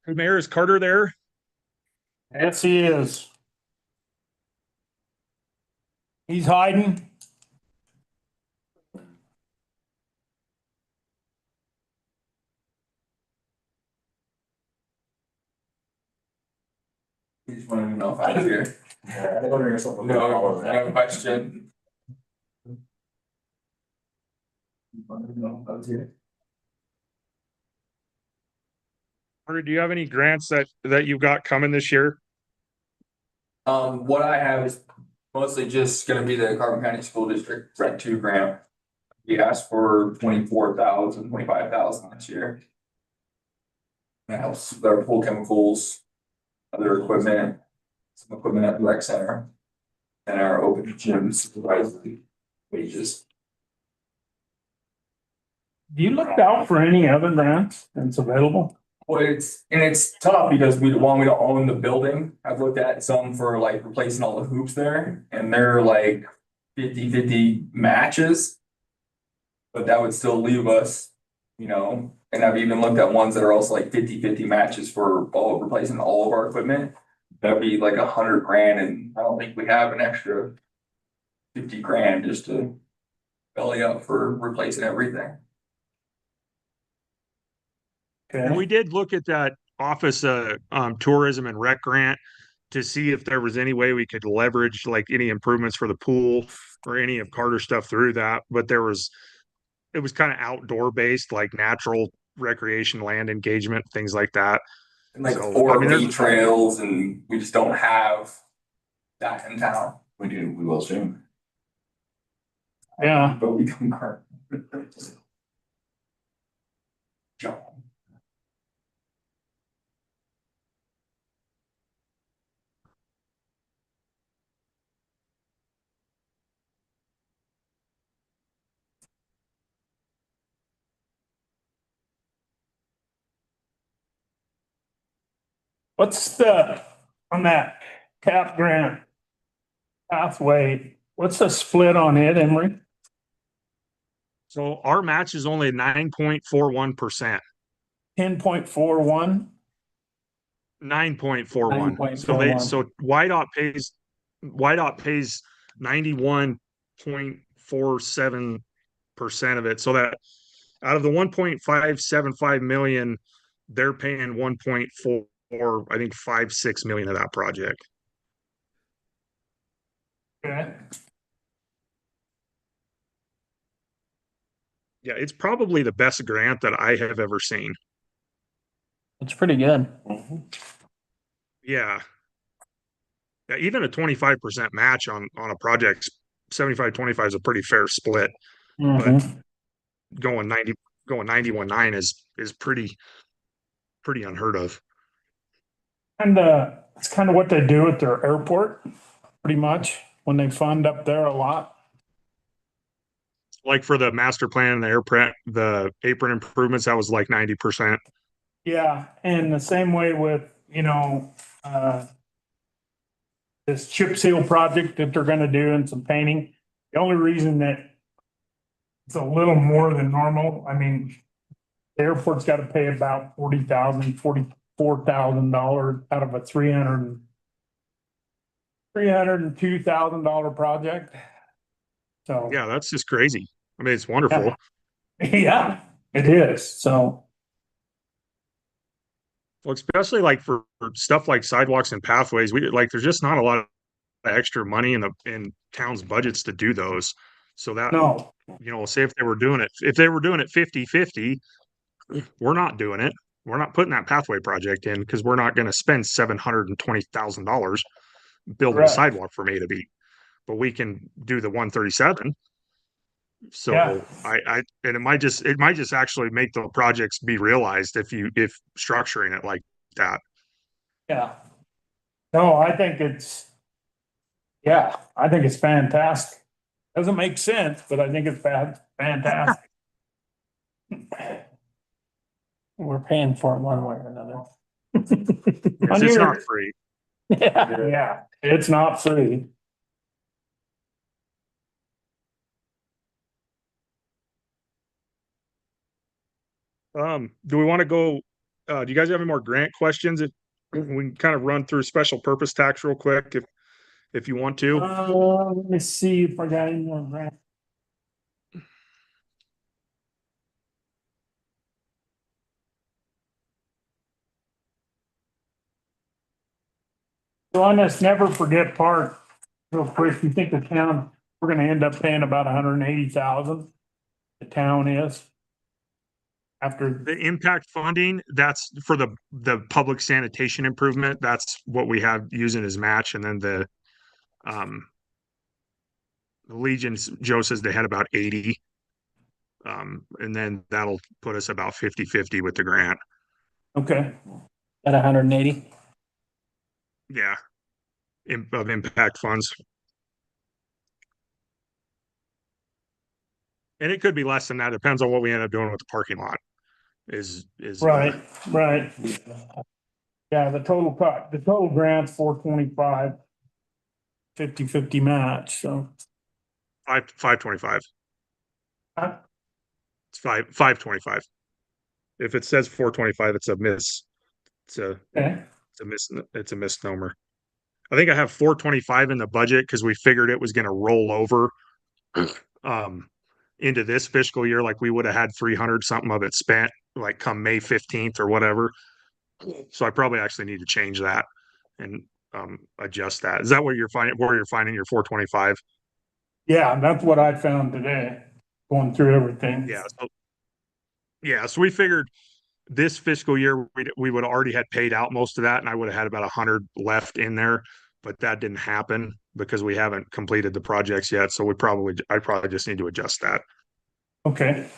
Mayor, is Carter there?
Yes, he is. He's hiding.
You just wanted to know if I was here. No question. You wanted to know if I was here.
Carter, do you have any grants that you've got coming this year?
What I have is mostly just gonna be the Carbon County School District Rec 2 grant. We asked for 25,000 this year. That helps with our pool chemicals, other equipment, some equipment at the rec center. And our open gym supervisory wages.
Do you looked out for any other grants that's available?
Well, it's tough because we don't own the building. I've looked at some for like replacing all the hoops there and they're like 50-50 matches. But that would still leave us, and I've even looked at ones that are also like 50-50 matches for replacing all of our equipment. That'd be like $100,000 and I don't think we have an extra 50 grand just to belly up for replacing everything.
And we did look at that office tourism and rec grant to see if there was any way we could leverage like any improvements for the pool or any of Carter's stuff through that. But it was kind of outdoor based, like natural recreation, land engagement, things like that.
And like
So,
4
there's-
beach trails and we just don't have that in town.
We will soon.
Yeah.
But we don't currently.
What's on that cap grant pathway, what's the split on it, Emery?
So our match is only 9.41%.
10.41?
9.41. So YDOT pays 91.47% of it. So that out of the 1.575 million, they're paying 1.4, I think 5.6 million of that project.
Okay.
Yeah, it's probably the best grant that I have ever seen.
It's pretty good.
Yeah. Yeah, even a 25% match on a project, 75-25 is a pretty fair split.
Mhm.
Going 91.9 is pretty unheard of.
And it's kind of what they do at their airport, pretty much, when they fund up there a lot.
Like for the master plan, the apron improvements, that was like 90%.
Yeah, and the same way with, this chip seal project that they're gonna do and some painting. The only reason that it's a little more than normal, I mean, the airport's gotta pay about $44,000 out of a $302,000 project. So,
Yeah, that's just crazy. I mean, it's wonderful.
yeah, it is. So,
Well, especially like for stuff like sidewalks and pathways, there's just not a lot of extra money in towns' budgets to do those. So that,
no,
say if they were doing it 50-50, we're not doing it. We're not putting that pathway project in because we're not going to spend $720,000 building a
Correct.
sidewalk from A to B. But we can do the 137. So
Yeah.
and it might just actually make the projects be realized if structuring it like that.
yeah. No, I think it's fantastic. Doesn't make sense, but I think it's fantastic.
We're paying for it one way or another.
It's not free.
Yeah, it's not free.
Do we want to go? Do you guys have any more grant questions? If we can kind of run through special purpose tax real quick, if you want to.
Let me see if I got any more grant. So on this never forget part, real quick, you think the town, we're gonna end up paying about 180,000? The town is? After,
The impact funding, that's for the public sanitation improvement. That's what we have using as match. And then um, the Legions, Joe says they had about 80. And then that'll put us about 50-50 with the grant.
okay,
At 180.
Yeah. Of impact funds. And it could be less than that. Depends on what we end up doing with the parking lot. Is
right, right. Yeah, the total grant's 425. 50-50 match, so.
525.
Huh?
It's 525. If it says 425, it's a miss.
Okay,
It's a misnomer. I think I have 425 in the budget because we figured it was going to roll over into this fiscal year. Like we would have had 300 something of it spent like come May 15th or whatever. So I probably actually need to change that and adjust that. Is that what you're finding where you're finding your 425?
yeah, that's what I found today, going through everything.
Yeah. So we figured this fiscal year we would already had paid out most of that, and I would have had about 100 left in there, but that didn't happen because we haven't completed the projects yet. So I probably just need to adjust that.
Okay.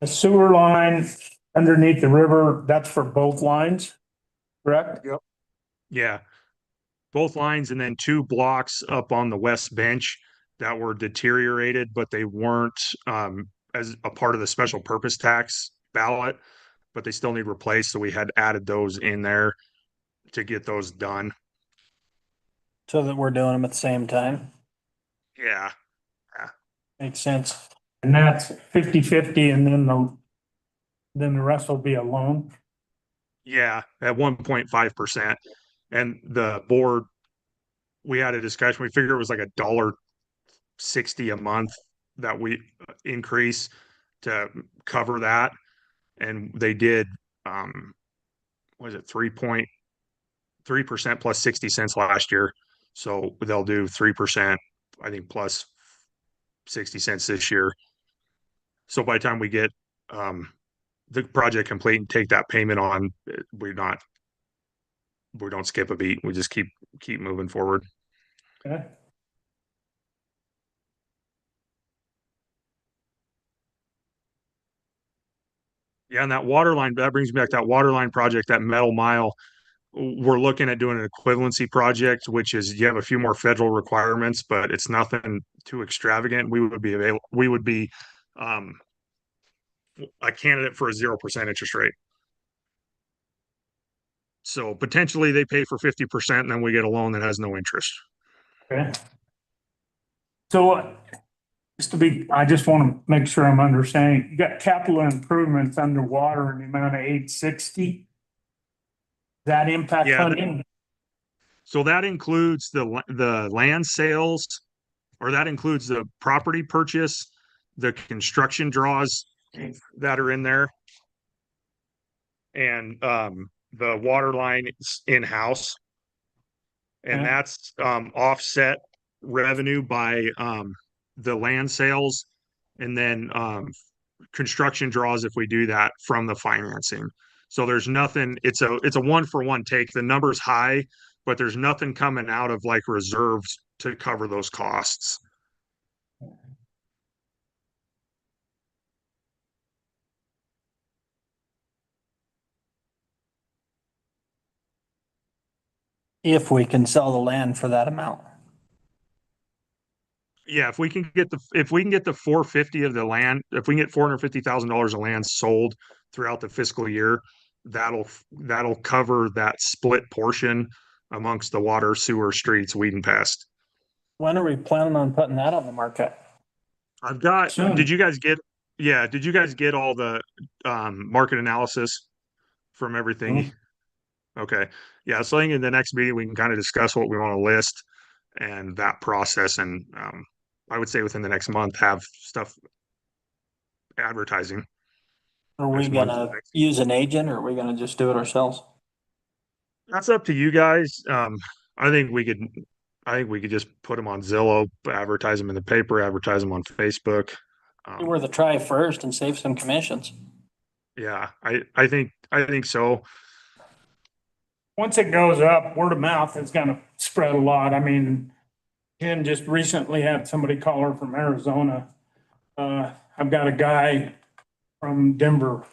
The sewer line underneath the river, that's for both lines, correct?
Yeah. Both lines and then 2 blocks up on the west bench that were deteriorated, but they weren't as a part of the special purpose tax ballot, but they still need replaced. So we had added those in there to get those done.
So that we're doing them at the same time.
Yeah.
Makes sense.
And that's 50-50, and then the rest will be a loan.
Yeah, at 1.5%. And the board, we had a discussion. We figured it was like $1.60 a month that we increase to cover that. And they did was it 3.3% plus 60 cents last year. So they'll do 3%, I think, plus 60 cents this year. So by the time we get the project complete and take that payment on, we don't skip a beat. We just keep moving forward.
Okay.
Yeah, and that water line, that brings me back to that water line project, that metal mile. We're looking at doing an equivalency project, which is you have a few more federal requirements, but it's nothing too extravagant. We would be a candidate for a 0% interest rate. So potentially they pay for 50% and then we get a loan that has no interest.
Okay. So I just want to make sure I'm understanding. You got capital improvements underwater in the amount of 860. That impact
Yeah,
funding?
So that includes the land sales, or that includes the property purchase, the construction draws that are in there, and the water line in-house. And
Okay.
that's offset revenue by the land sales, and then construction draws if we do that from the financing. So there's nothing, it's a 1-for-1 take. The number's high, but there's nothing coming out of like reserves to cover those costs.
If we can sell the land for that amount.
Yeah, if we can get the 450 of the land, if we can get $450,000 of land sold throughout the fiscal year, that'll cover that split portion amongst the water, sewer, streets, weed and pest.
When are we planning on putting that on the market?
I've got,
Soon.
did you guys get all the market analysis from everything? Okay, yeah, so I think in the next meeting, we can kind of discuss what we want to list and that process, and I would say within the next month, have stuff advertising.
Are we
Next month.
gonna use an agent or are we gonna just do it ourselves?
That's up to you guys. I think we could, I think we could just put them on Zillow, advertise them in the paper, advertise them on Facebook.
We were the try first and save some commissions.
Yeah, I think so.
Once it goes up, word of mouth is gonna spread a lot. I mean, Jen just recently had somebody call her from Arizona. I've got a guy from Denver,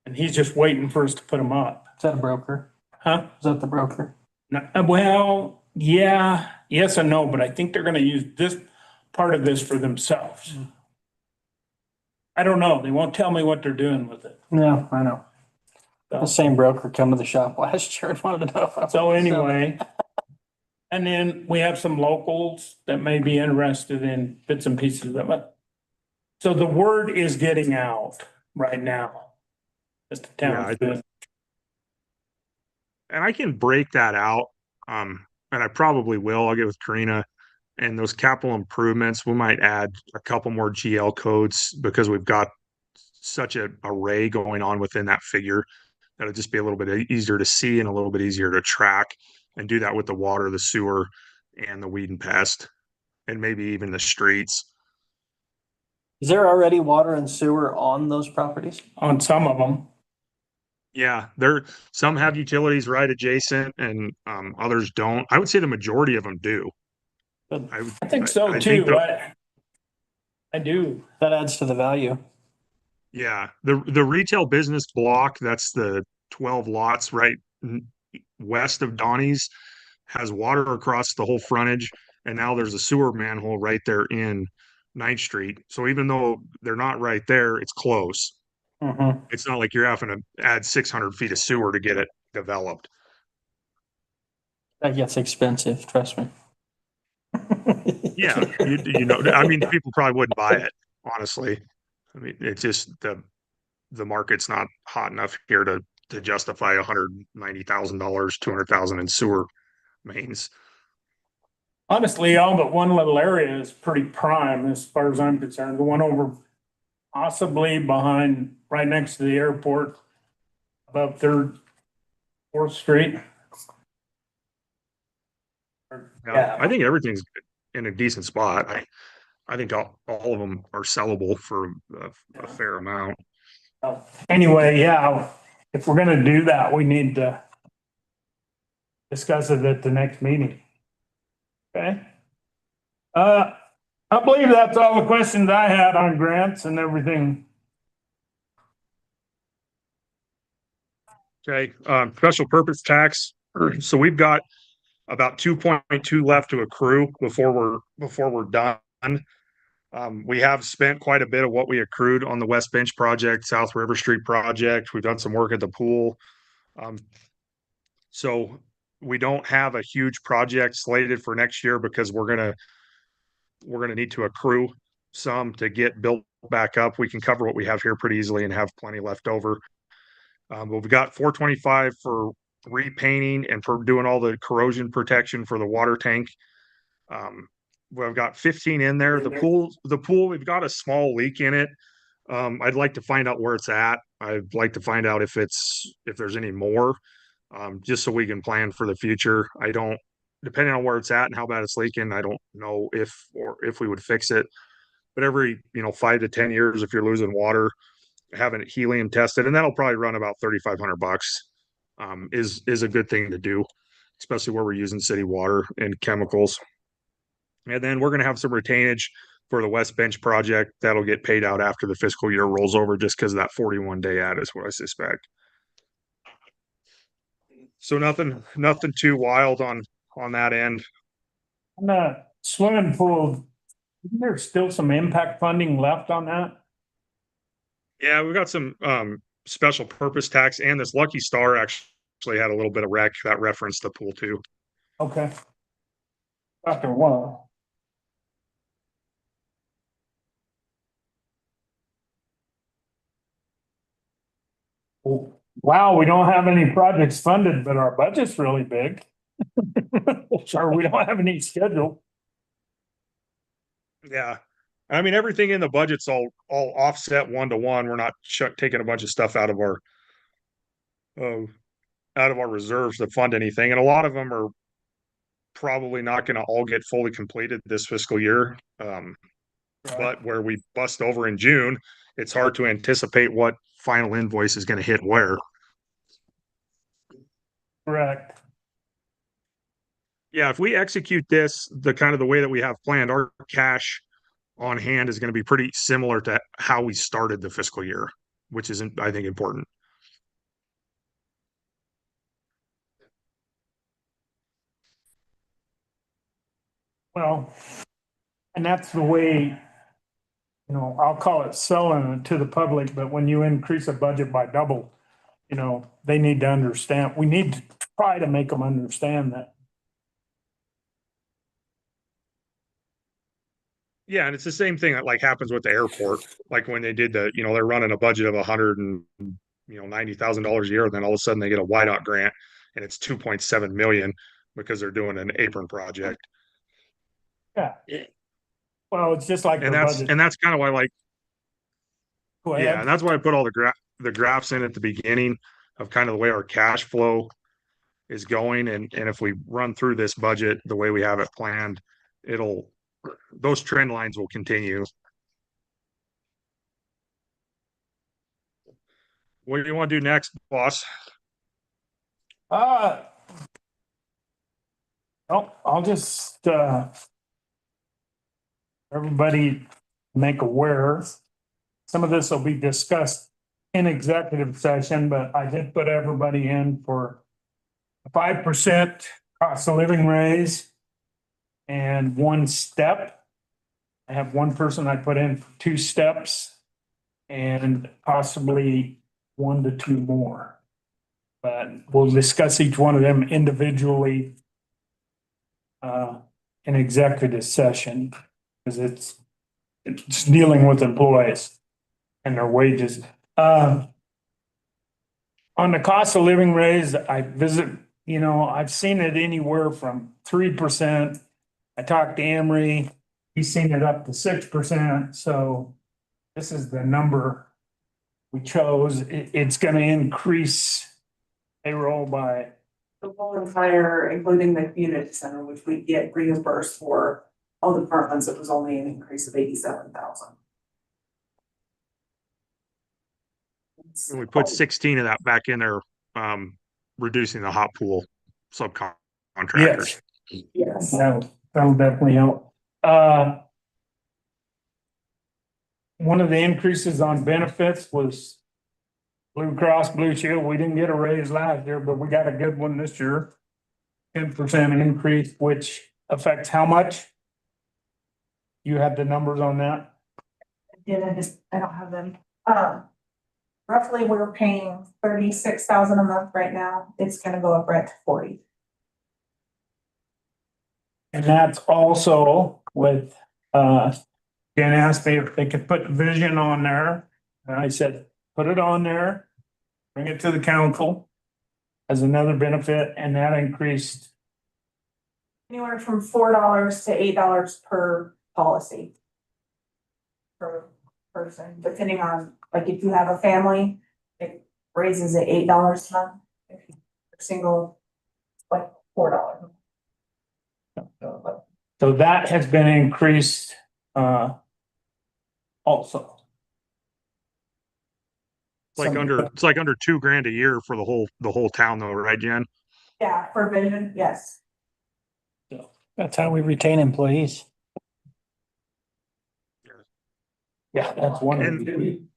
and he's just waiting for us to put him up.
Is that a broker?
Huh?
Is that the broker?
No, well, yeah, yes and no, but I think they're gonna use this part of this for themselves. I don't know. They won't tell me what they're doing with it.
Yeah, I know. The same broker come to the shop last year and wanted to know. if I
So
would sell.
anyway, and then we have some locals that may be interested in bits and pieces of it. So the word is getting out right now. As the
Yeah,
town's doing.
And I can break that out. And I probably will. I'll get with Karina. And those capital improvements, we might add a couple more GL codes because we've got such an array going on within that figure. That'll just be a little bit easier to see and a little bit easier to track, and do that with the water, the sewer, and the weed and pest, and maybe even the streets.
Is there already water and sewer on those properties?
On some of them.
Yeah, some have utilities right adjacent, and others don't. I would say the majority of them do.
Good.
I think so
I
too.
think
I do.
That adds to the value.
Yeah, the retail business block, that's the 12 lots right west of Donnie's, has water across the whole frontage, and now there's a sewer manhole right there in 9th Street. So even though they're not right there, it's close.
Mm-hmm.
It's not like you're having to add 600 feet of sewer to get it developed.
That gets expensive, trust me.
Yeah, you know, I mean, people probably wouldn't buy it, honestly. I mean, it's just the market's not hot enough here to justify $190,000, 200,000 in sewer mains.
Honestly, all but one little area is pretty prime as far as I'm concerned. The one over possibly behind, right next to the airport, above 3rd, 4th Street.
Yeah, I think everything's in a decent spot. I think all of them are sellable for a fair amount.
Anyway, yeah, if we're gonna do that, we need to discuss it at the next meeting. Okay? I believe that's all the questions I had on grants and everything.
Okay, special purpose tax. So we've got about 2.2 left to accrue before we're done. We have spent quite a bit of what we accrued on the West Bench project, South River Street project. We've done some work at the pool. So we don't have a huge project slated for next year because we're gonna need to accrue some to get built back up. We can cover what we have here pretty easily and have plenty left over. But we've got 425 for repainting and for doing all the corrosion protection for the water tank. We've got 15 in there. The pool, we've got a small leak in it. I'd like to find out where it's at. I'd like to find out if there's any more, just so we can plan for the future. Depending on where it's at and how bad it's leaking, I don't know if we would fix it. But every, 5 to 10 years, if you're losing water, having it helium tested, and that'll probably run about $3,500, is a good thing to do, especially where we're using city water and chemicals. And then we're going to have some retainage for the West Bench project that'll get paid out after the fiscal year rolls over, just because of that 41-day ad is what I suspect. So nothing too wild on that end.
On the swimming pool, isn't there still some impact funding left on that?
Yeah, we've got some special purpose tax, and this Lucky Star actually had a little bit of wreck that referenced the pool too.
Okay. After a while. wow, we don't have any projects funded, but our budget's really big. Or we don't have any scheduled.
Yeah. I mean, everything in the budget's all offset 1-to-1. We're not taking a bunch of stuff uh, out of our reserves to fund anything. And a lot of them are probably not going to all get fully completed this fiscal year. But where we bust over in June, it's hard to anticipate what final invoice is going to hit where.
Correct.
Yeah, if we execute this the kind of the way that we have planned, our cash on hand is going to be pretty similar to how we started the fiscal year, which is, I think, important.
Well, and that's the way, you know, I'll call it selling it to the public, but when you increase a budget by double, you know, they need to understand, we need to try to make them understand that.
Yeah, and it's the same thing that like happens with the airport. Like when they did they're running a budget of $190,000 a year, and then all of a sudden they get a YDOT grant and it's 2.7 million because they're doing an apron project.
Yeah. Well, it's just like
And
their
that's
budget.
and that's kind of why like
Go
yeah,
ahead.
and that's why I put all the graphs in at the beginning of kind of the way our cash flow is going. And if we run through this budget the way we have it planned, those trend lines will continue. What do you want to do next, boss?
I'll just, everybody make aware. Some of this will be discussed in executive session, but I did put everybody in for a 5% cost of living raise and 1 step. I have 1 person I put in for 2 steps and possibly 1 to 2 more. But we'll discuss each one of them individually in executive session, because it's dealing with employees and their wages. On the cost of living raise, I've seen it anywhere from 3%. I talked to Emery, he's seen it up to 6%, so this is the number we chose. It's gonna increase payroll by,
The whole entire, including the community center, which we get reimbursed for all departments, it was only an increase of 87,000.
And we put 16 of that back in there, reducing the hot pool subcontractors.
Yes.
that'll definitely help. One of the increases on benefits was Blue Cross Blue Shield. We didn't get a raise last year, but we got a good one this year. 10% increase, which affects how much? You have the numbers on that?
Yeah, I don't have them. Roughly, we're paying 36,000 a month right now. It's gonna go up right to 40.
And that's also with, Jen asked me if they could put vision on there. And I said, put it on there, bring it to the council as another benefit, and that increased.
Anywhere from $4 to $8 per policy. Per person, depending on, like, if you have a family, it raises at $8 a month. If you're single, like $4.
So that has been increased, also.
It's like under $2,000 a year for the whole town though, right, Jen?
Yeah, for vision, yes.
That's how we retain employees.
Yeah, that's one of
And-
them.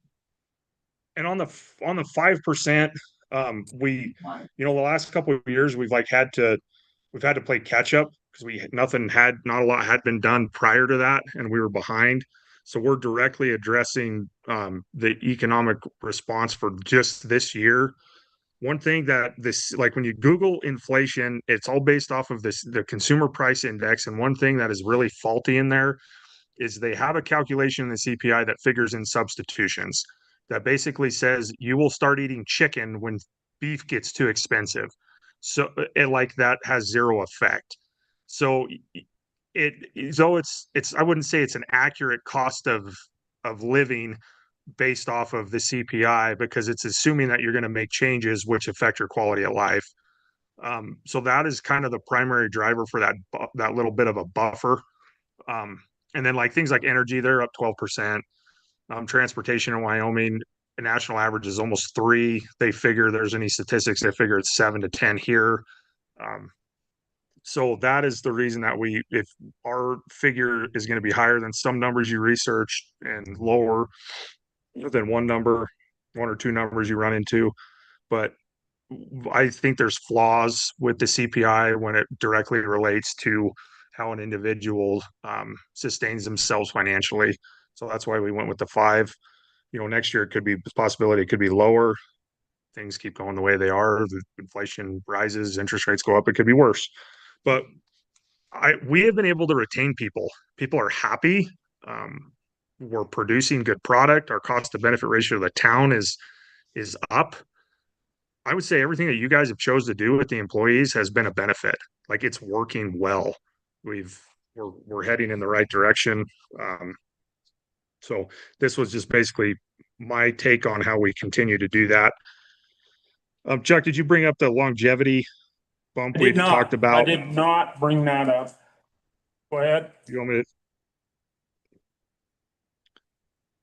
And on the 5%, the last couple of years we've had to play catch up because not a lot had been done prior to that, and we were behind. So we're directly addressing the economic response for just this year. One thing that like when you Google inflation, it's all based off of the consumer price index. And one thing that is really faulty in there is they have a calculation in the CPI that figures in substitutions that basically says you will start eating chicken when beef gets too expensive. So like that has zero effect. So it's I wouldn't say it's an accurate cost of living based off of the CPI because it's assuming that you're going to make changes which affect your quality of life. So that is kind of the primary driver for that little bit of a buffer. And then like things like energy, they're up 12%. Transportation in Wyoming, the national average is almost 3. They figure there's any statistics, they figure it's 7 to 10 here. So that is the reason that if our figure is going to be higher than some numbers you research and lower than one or two numbers you run into. But I think there's flaws with the CPI when it directly relates to how an individual sustains themselves financially. So that's why we went with the 5. Next year it could be possibility, it could be lower. Things keep going the way they are. The inflation rises, interest rates go up. It could be worse. But we have been able to retain people. People are happy. We're producing good product. Our cost to benefit ratio of the town is up. I would say everything that you guys have chose to do with the employees has been a benefit. Like it's working well. We're heading in the right direction. So this was just basically my take on how we continue to do that. Chuck, did you bring up the longevity bump we talked about?
I did not bring that up. Go ahead.
You want me to?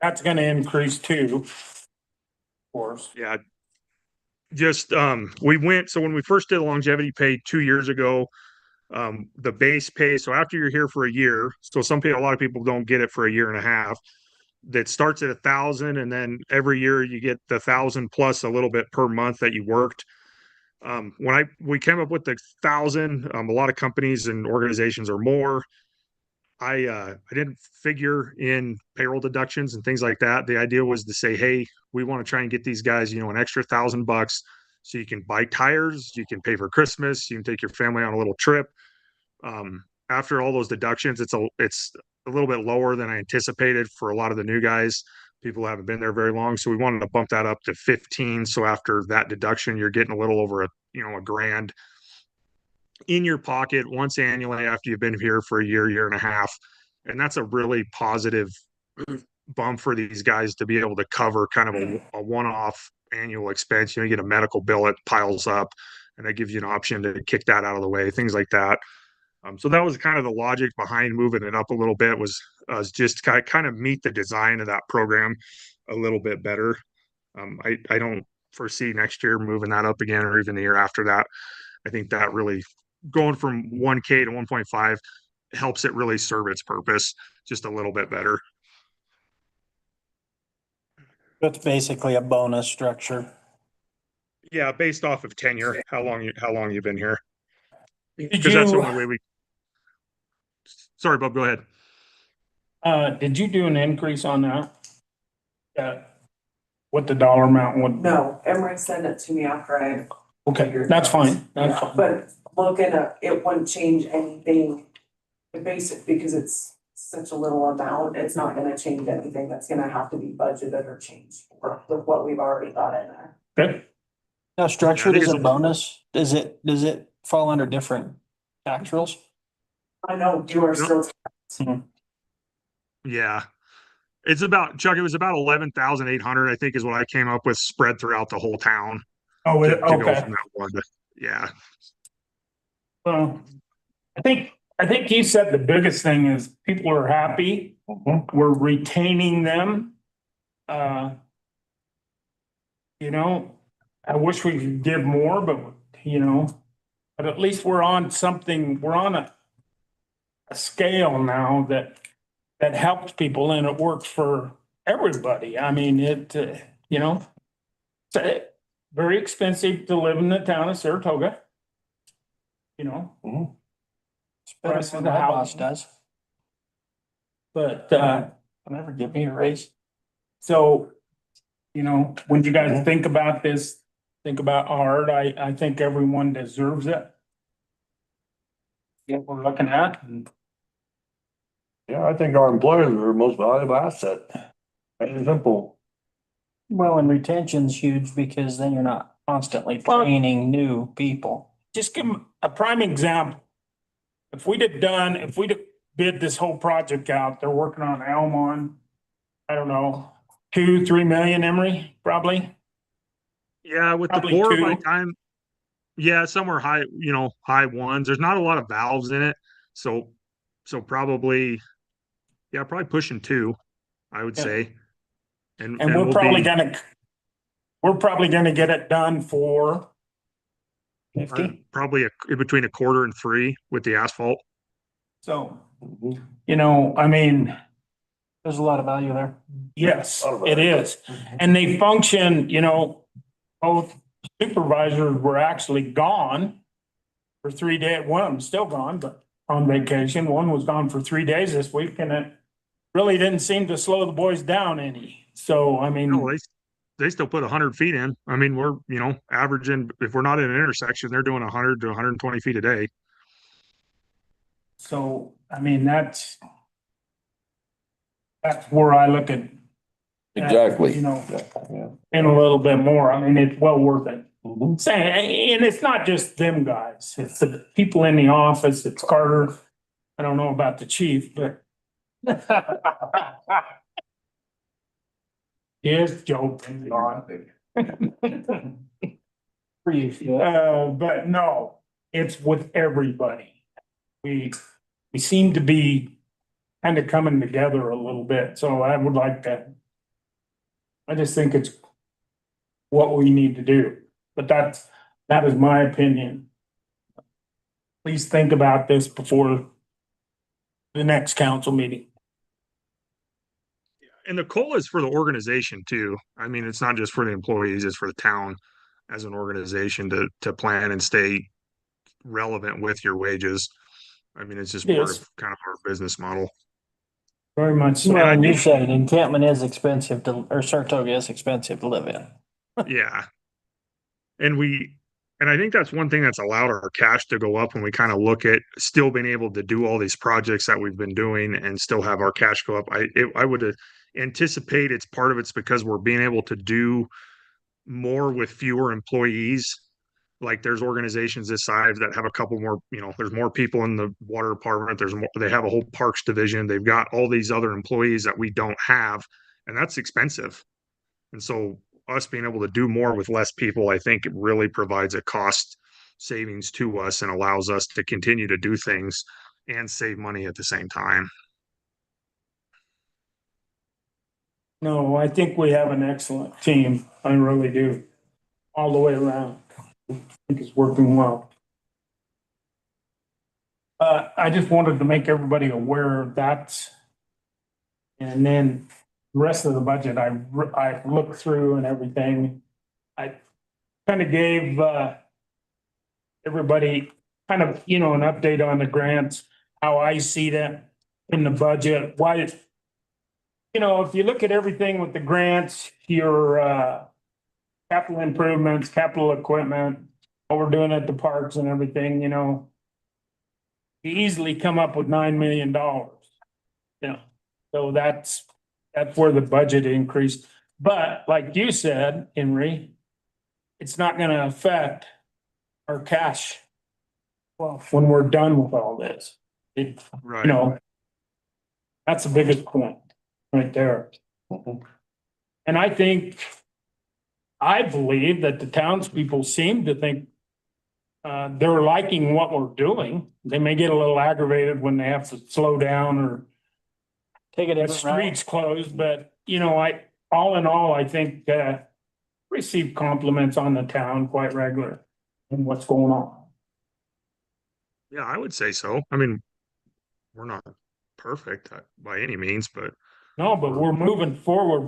That's gonna increase too. Of course.
Yeah. Just we went, so when we first did the longevity pay 2 years ago, the base pay, so after you're here for a year, so a lot of people don't get it for a year and a half, that starts at 1,000, and then every year you get the 1,000 plus a little bit per month that you worked. We came up with the 1,000, a lot of companies and organizations are more. I didn't figure in payroll deductions and things like that. The idea was to say, hey, we want to try and get these guys, an extra $1,000 so you can buy tires, you can pay for Christmas, you can take your family on a little trip. After all those deductions, it's a little bit lower than I anticipated for a lot of the new guys. People haven't been there very long, so we wanted to bump that up to 15. So after that deduction, you're getting a little over a grand in your pocket once annually after you've been here for a year and a half. And that's a really positive bump for these guys to be able to cover kind of a one-off annual expense. You get a medical bill that piles up and that gives you an option to kick that out of the way, things like that. So that was kind of the logic behind moving it up a little bit was just kind of meet the design of that program a little bit better. I don't foresee next year moving that up again or even the year after that. I think that really going from 1K to 1.5 helps it really serve its purpose just a little bit better.
It's basically a bonus structure.
Yeah, based off of tenure, how long you've been here.
Did
Because that's the only way Sorry, Bob, go ahead.
Did you do an increase on that? What the dollar amount would?
No, Emery sent it to me after I.
Okay, that's fine. That's fine.
But looking at, it wouldn't change anything. The basic, because it's such a little amount, it's not gonna change anything that's gonna have to be budgeted or changed with what we've already got in there.
Good.
Now, structured
think
as a
it's a-
bonus, does it fall under different tax rules?
I know you are still.
Yeah. It's about, Chuck, it was about 11,800, I think is what I came up with spread throughout the whole town.
Oh,
To go
okay.
from that one to, yeah.
Well, I think you said the biggest thing is people are happy. We're retaining them. I wish we could give more, but but at least we're on something, we're on a scale now that helps people and it works for everybody. I mean, it's very expensive to live in the town of Saratoga.
It's better
Price
than
of the
my boss
house.
does.
But,
They'll never give me a raise.
so, when you guys think about this, think about art, I think everyone deserves it. What we're looking at, and
Yeah, I think our employers are our most valuable asset. Plain and simple.
Well, and retention's huge because then you're not constantly
Well-
training new people.
Just give them a prime example. If we'd have bid this whole project out, they're working on Elmon, I don't know, 2-3 million, Emery, probably.
Yeah, with the
Probably
bore by
two.
time, yeah, somewhere high, high ones. There's not a lot of valves in it, so probably, yeah, probably pushing 2, I would
Yeah.
say. And
And we're
we'll
probably
be
gonna get it done for 50.
probably between a quarter and 3 with the asphalt.
So, I mean,
There's a lot of value there.
yes, it is. And they function, both supervisors were actually gone for 3 days. One of them's still gone, but on vacation. One was gone for 3 days this week, and it really didn't seem to slow the boys down any. So, I mean,
No, they still put 100 feet in. I mean, we're, averaging, if we're not in an intersection, they're doing 100 to 120 feet a day.
so, I mean, that's where I look at.
Exactly.
Yeah.
And a little bit more. I mean, it's well worth it.
Mhm.
Saying, and it's not just them guys, it's the people in the office, it's Carter. I don't know about the chief, but. Here's Joe. But no, it's with everybody. We seem to be kind of coming together a little bit, so I would like that. I just think it's what we need to do, but that is my opinion. Please think about this before the next council meeting.
And the COLA is for the organization too. I mean, it's not just for the employees, it's for the town as an organization to plan and stay relevant with your wages. I mean, it's just part
Yes.
of kind of our business model.
Very much so.
Well, and you said it, encampment is expensive or Saratoga is expensive to live in.
Yeah. And I think that's one thing that's allowed our cash to go up when we kind of look at still being able to do all these projects that we've been doing and still have our cash go up. I would anticipate it's because we're being able to do more with fewer employees. Like there's organizations this size that have a couple more, there's more people in the water department. They have a whole parks division. They've got all these other employees that we don't have, and that's expensive. And so us being able to do more with less people, I think it really provides a cost savings to us and allows us to continue to do things and save money at the same time.
No, I think we have an excellent team. I really do. All the way around. I think it's working well. I just wanted to make everybody aware of that. And then the rest of the budget, I looked through and everything. I kind of gave, everybody kind of, an update on the grants, how I see that in the budget, why if you look at everything with the grants, your capital improvements, capital equipment, what we're doing at the parks and everything, you easily come up with $9 million. So that's where the budget increased. But like you said, Henry, it's not gonna affect our cash. Well, when we're done with all this,
Right.
that's the biggest point right there. And I believe that the townspeople seem to think they're liking what we're doing. They may get a little aggravated when they have to slow down or
Take it
the
every route.
streets closed, but all in all, I think receive compliments on the town quite regular and what's going on.
Yeah, I would say so. I mean, we're not perfect by any means, but
No, but we're moving forward.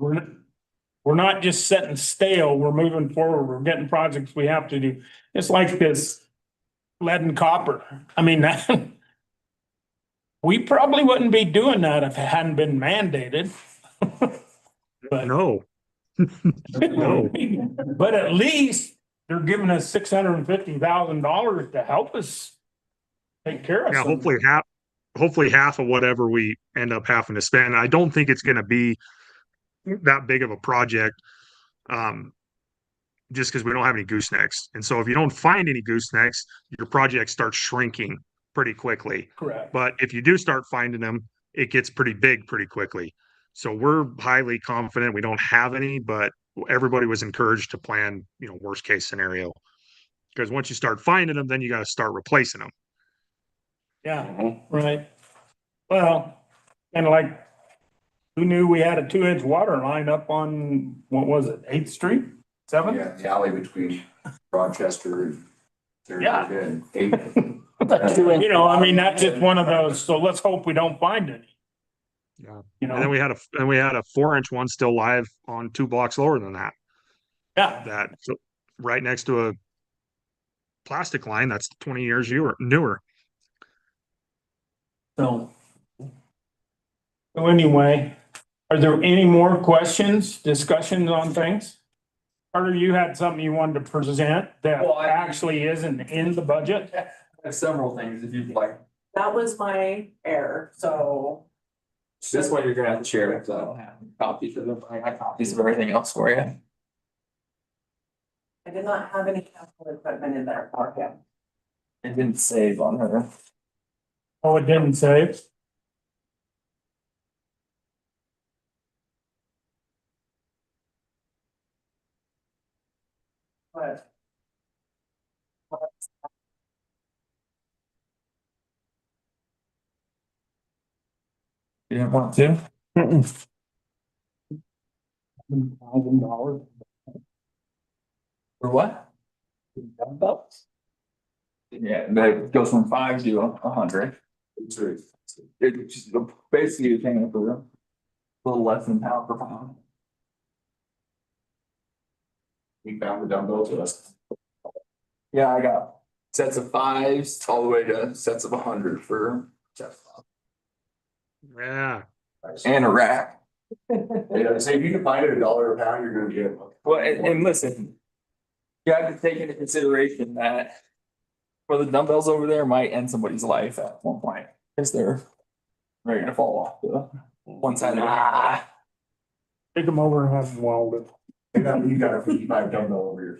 We're not just sitting stale. We're moving forward. We're getting projects we have to do. It's like this lead and copper. I mean, we probably wouldn't be doing that if it hadn't been mandated. But
no. No.
But at least they're giving us $650,000 to help us take care of
Yeah,
something.
hopefully half of whatever we end up having to spend. I don't think it's going to be that big of a project. just because we don't have any goosenecks. And so if you don't find any goosenecks, your project starts shrinking pretty quickly.
Correct.
But if you do start finding them, it gets pretty big pretty quickly. So we're highly confident we don't have any, but everybody was encouraged to plan, worst case scenario. Because once you start finding them, then you got to start replacing them.
Yeah, right. Well, kind of like, who knew we had a 2-inch water line up on, what was it, 8th Street? 7th?
Yeah, the alley between Rochester and.
Yeah.
And
You know, I mean, that's just one of those, so let's hope we don't find any.
Yeah.
You
And then
know,
we had a 4-inch one still live on 2 blocks lower than that.
yeah,
So right next to a plastic line that's 20 years newer.
so. So anyway, are there any more questions, discussions on things? Carter, you had something you wanted to present that
Well,
actually isn't in the budget?
I have several things if you'd like.
That was my error, so.
This one you're gonna have to share because I don't have copies of them. I got copies of everything else for you.
I did not have any capital equipment in there for him.
It didn't save on her.
Oh, it didn't save?
But
You didn't want to?
$1,000.
For what? Yeah, that goes from 5 to 100. It's just basically you're paying for a little less than pound per pound.
we found the dumbbells to us.
Yeah, I got sets of 5s all the way to sets of 100 for chest pump.
Yeah.
And a rack.
Yeah, so if you can find it $1 a pound, you're gonna get one.
Well, and listen, you have to take into consideration that for the dumbbells over there might end somebody's life at one point, because they're ready to fall off the one side of the.
Take them over and have them welded.
You got a 55 dumbbell over your.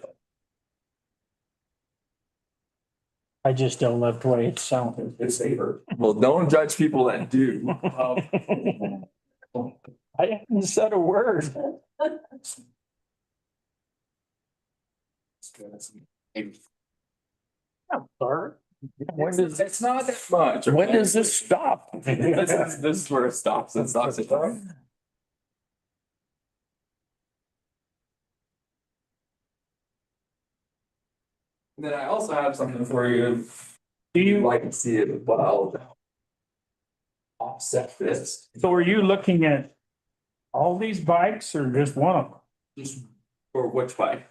I just don't lift weights, so.
It's safer.
Well, don't judge people that do.
I haven't said a word.
Sorry.
When does,
It's not that much.
when does this stop?
This is where it stops. It stops at time. Then I also have something for you.
Do
You'd
you,
like to see it, but I'll offset this.
so are you looking at all these bikes or just one of them?
Just for which bike?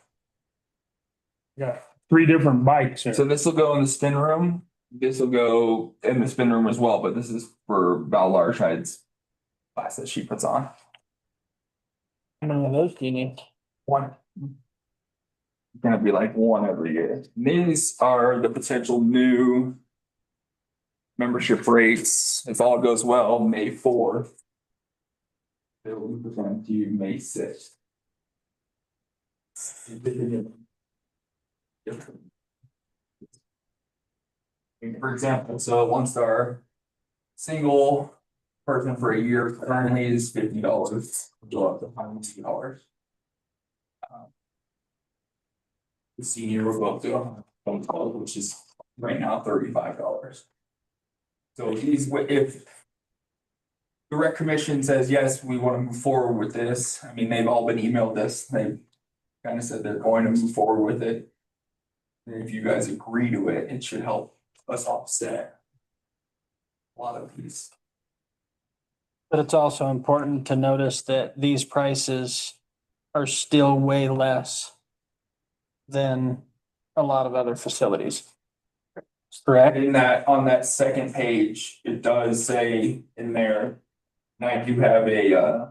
Yeah, 3 different bikes.
So this will go in the spin room. This will go in the spin room as well, but this is for Val Larshide's class that she puts on.
How many of those do you need?
One.
Gonna be like one every year. These are the potential new membership rates. If all goes well, May 4th. They will be presented to you May 6th. For example, so a 1-star single person for a year currently is $50, go up to $100. The senior will go up to $112, which is right now $35. So if the rec commission says, yes, we want to move forward with this, I mean, they've all been emailed this, they kind of said they're going to move forward with it. And if you guys agree to it, it should help us offset a lot of these.
But it's also important to notice that these prices are still way less than a lot of other facilities. Correct?
In that, on that second page, it does say in there, and I do have a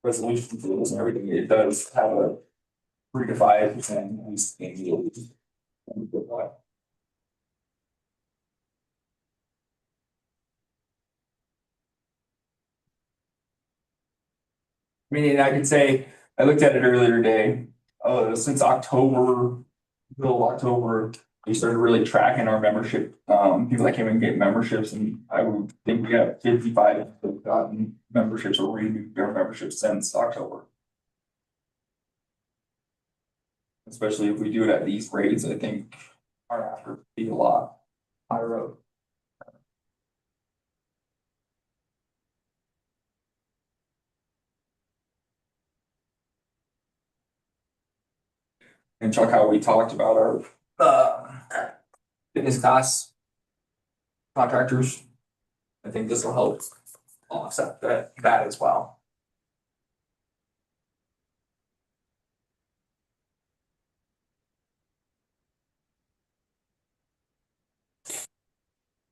resolution for this and everything, it does have a 3 to 5% annual. Meaning I could say, I looked at it earlier today, since October, middle of October, we started really tracking our membership, people that came and get memberships, and I would think we have 55 who've gotten memberships or renewed their memberships since October. Especially if we do it at these rates, I think our after would be a lot higher up. And Chuck, how we talked about our fitness class contractors. I think this will help offset that as well.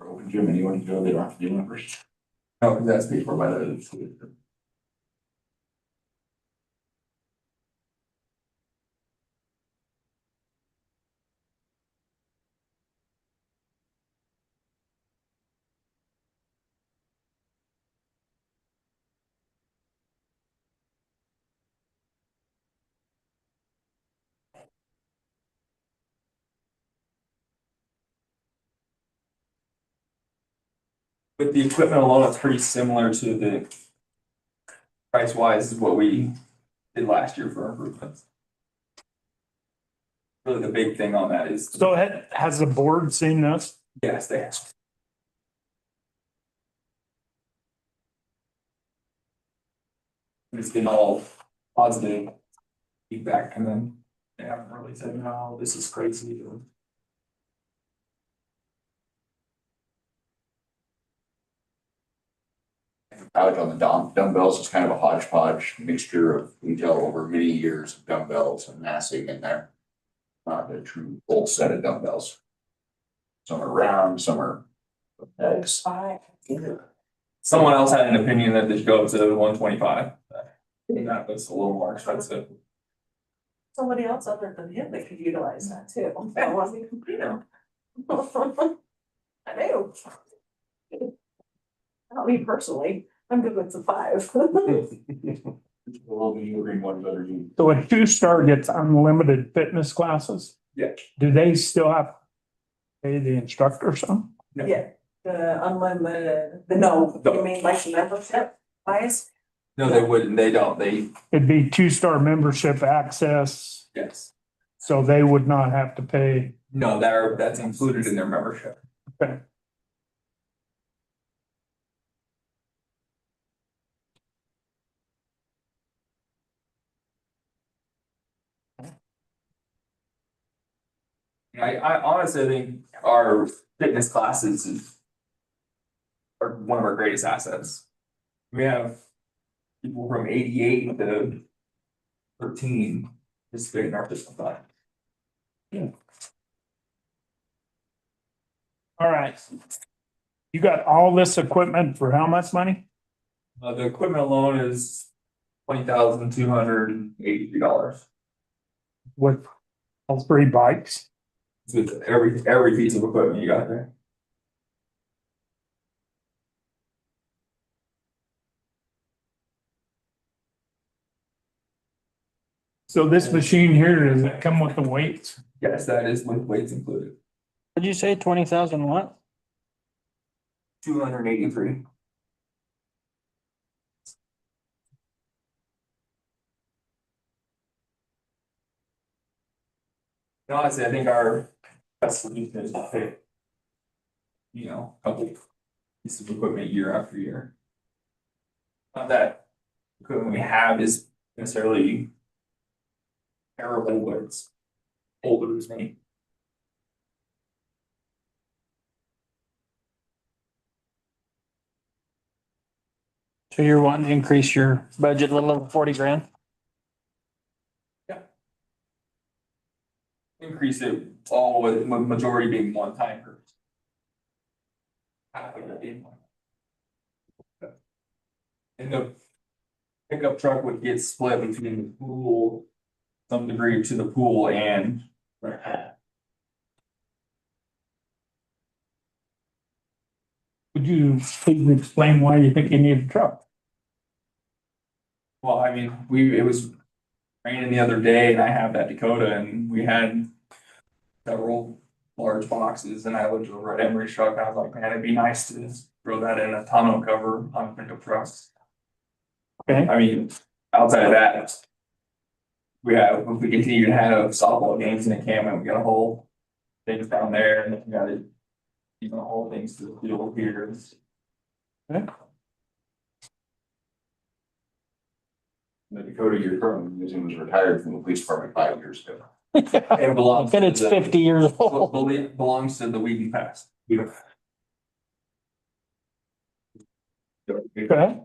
Open gym, anyone can go, they don't have to be members.
No, because that's paid for by the. With the equipment alone, it's pretty similar to the price wise is what we did last year for improvements. Really, the big thing on that is.
So has the board seen this?
Yes, they have. It's been all positive feedback, and then they haven't really said, no, this is crazy. Or
Out on the dumbbells, it's kind of a hodgepodge mixture of detail over many years of dumbbells and massing in there. Not a true full set of dumbbells. Some are round, some are eggs.
someone else had an opinion that they should go up to 125. That was a little more expensive.
Somebody else other than him that could utilize that too. That wasn't, you know. I do. Not me personally, I'm good with the 5.
We'll be ordering one better.
So a 2-star gets unlimited fitness classes?
Yeah.
Do they still have to pay the instructor some?
No.
Yeah, the unlimited, you mean like the membership wise?
No, they wouldn't, they don't, they,
It'd be 2-star membership access,
yes.
so they would not have to pay.
No, that's included in their membership.
Okay.
I honestly think our fitness classes are one of our greatest assets. We have people from 88 to 13 participating in our fitness class.
All right. You got all this equipment for how much money?
The equipment alone is $20,283
With all 3 bikes?
with every piece of equipment you got there.
So this machine here, does it come with the weights?
Yes, that is with weights included.
Did you say 20,000 what?
283. Honestly, I think our best solution is to pay, a couple pieces of equipment year after year. Not that equipment we have is necessarily terrible, but it's older as me.
So you're wanting to increase your budget a little over 40 grand?
Increase it all with majority being one time. And the pickup truck would get split between the pool, some degree to the pool and.
Would you please explain why you think you need a truck?
Well, I mean, it was ran in the other day and I have that Dakota and we had several large boxes and I looked over at Emery's truck and I was like, man, it'd be nice to throw that in a tonneau cover on pickup trucks.
Okay.
I mean, outside of that, if we continue to have softball games in the camp, we got a whole things down there and then we got it, whole things to the field here.
The Dakota you're currently using was retired from the police department 5 years ago.
It belongs.
And it's
to the-
50 years old.
Belongs to the Wheaton past.
Okay.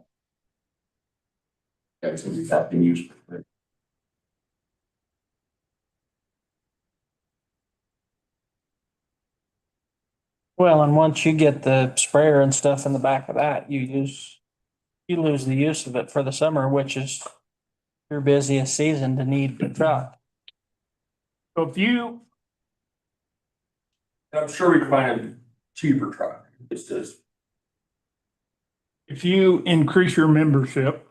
Yeah, so we've been used.
Well, and once you get the sprayer and stuff in the back of that, you lose the use of it for the summer, which is your busiest season to need the truck.
So if you,
I'm sure we can find a cheaper truck. It's just.
if you increase your membership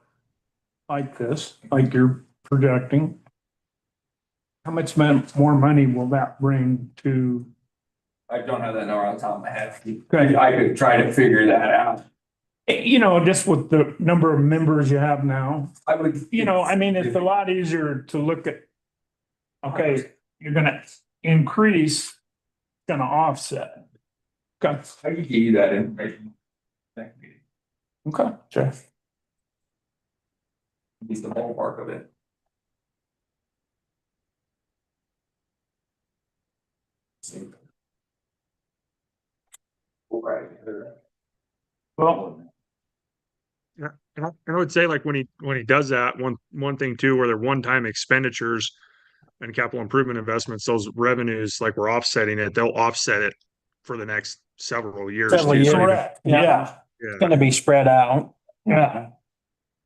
like this, like you're projecting, how much more money will that bring to?
I don't have that number on the top of my head.
Okay.
I could try to figure that out.
You know, just with the number of members you have now,
I would.
you know, I mean, it's a lot easier to look at. Okay, you're gonna increase, gonna offset. Okay.
I could give you that information. Next meeting.
Okay. Sure.
At least the ballpark of it. Right.
Well,
And I would say like when he does that, one thing too, where they're one-time expenditures and capital improvement investments, those revenues, like we're offsetting it, they'll offset it for the next several years.
Several
too.
years.
So
correct. Yeah.
It's gonna be spread out.
Yeah.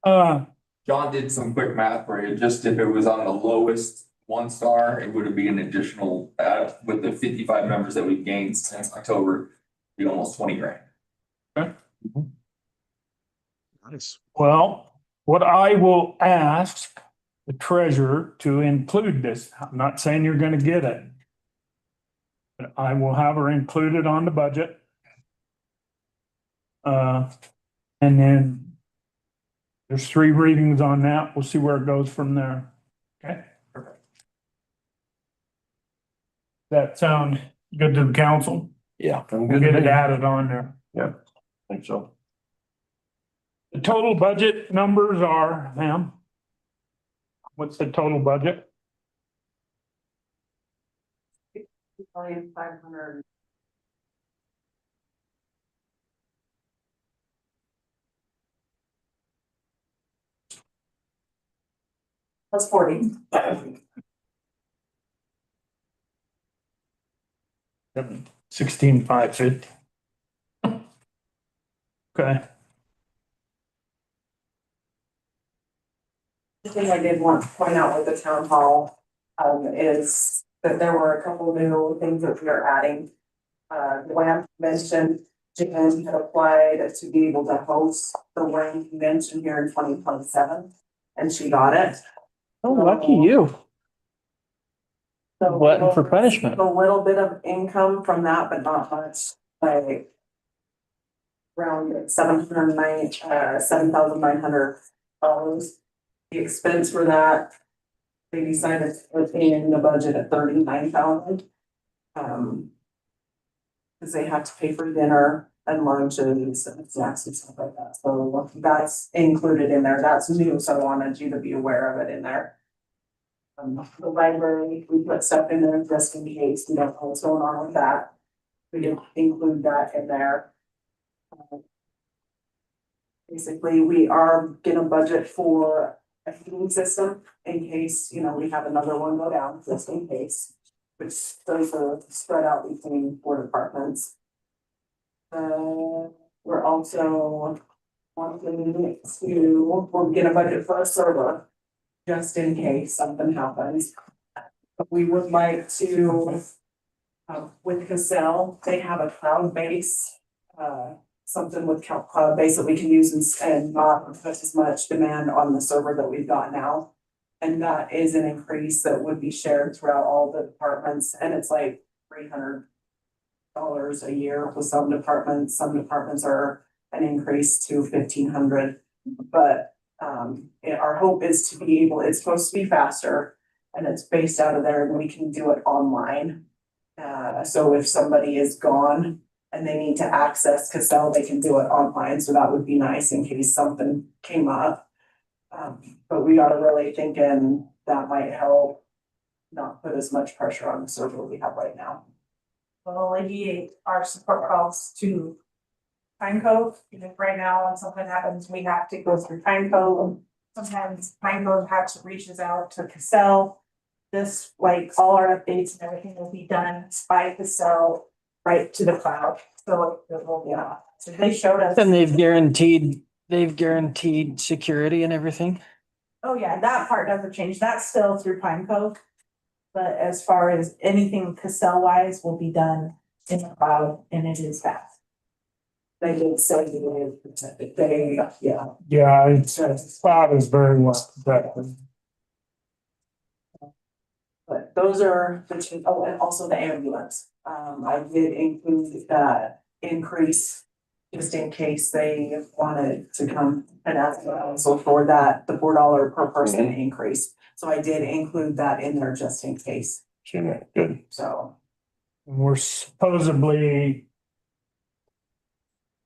John did some quick math for you, just if it was on the lowest 1 star, it would be an additional, with the 55 members that we've gained since October, be almost 20 grand.
Nice.
Well, what I will ask the treasurer to include this, I'm not saying you're gonna get it. But I will have her included on the budget. And then there's 3 readings on that. We'll see where it goes from there. Okay? That sound good to the council?
Yeah.
We'll get it added on there.
I think so.
The total budget numbers are, ma'am? What's the total budget?
$2,500,000. That's 40.
16,550. Okay.
The thing I did want to point out with the town hall, is that there were a couple new things that we are adding. The WAM convention, Jan had applied to be able to host the WAM convention here in 2027, and she got it.
Oh, lucky you.
So
Glutton for punishment.
A little bit of income from that, but not much, like around $7,900. The expense for that, they decided to put in the budget at 39,000. Cause they have to pay for dinner and lunches and snacks and stuff like that, so that's included in there, that's new, so I wanted you to be aware of it in there. The library, we put stuff in there just in case we don't know what's going on with that. We didn't include that in there. Basically, we are gonna budget for a heating system in case, we have another one go down, just in case. Which those are spread out between 4 departments. We're also wanting to, we're gonna budget for a server, just in case something happens. We would like to, with Cassell, they have a cloud base, something with cloud base that we can use and not put as much demand on the server that we've got now. And that is an increase that would be shared throughout all the departments, and it's like $300 a year with some departments. Some departments are an increase to 1,500. But our hope is to be able, it's supposed to be faster and it's based out of there and we can do it online. So if somebody is gone and they need to access Casell, they can do it online, so that would be nice in case something came up. But we are really thinking that might help not put as much pressure on the server we have right now.
Will alleviate our support calls to Pine Cove, because right now when something happens, we have to go through Pine Cove. Sometimes Pine Cove reaches out to Casell. This, like, all our updates and everything will be done by Casell right to the cloud, so it will be on. So they showed us.
And they've guaranteed security and everything.
Oh, yeah, that part doesn't change. That's still through Pine Cove. But as far as anything Casell wise will be done in the cloud, and it is fast.
They did say they, yeah.
Yeah, it's, cloud is very well protected.
But those are the two, oh, and also the ambulance. I did include that increase just in case they wanted to come and ask also for that, the $4 per person increase. So I did include that in there just in case,
Sure, good.
so.
We're supposedly,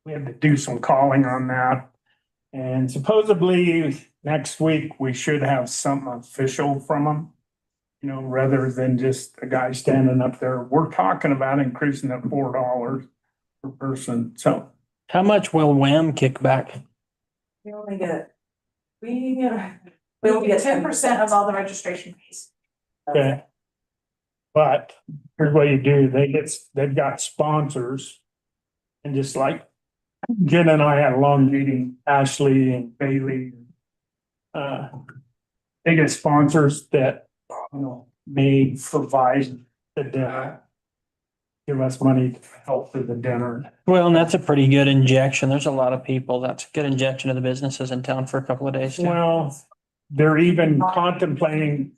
we have to do some calling on that. And supposedly next week, we should have something official from them. You know, rather than just a guy standing up there. We're talking about increasing it $4 per person, so.
How much will Wham kick back?
We only get, we
We'll get 10% of all the registration fees.
Okay. But here's what you do, they've got sponsors. And just like Jen and I had a long meeting, Ashley and Bailey. They get sponsors that, you know, may provide the dinner. Give us money to help for the dinner.
Well, and that's a pretty good injection. There's a lot of people. That's a good injection to the businesses in town for a couple of days too.
Well, they're even contemplating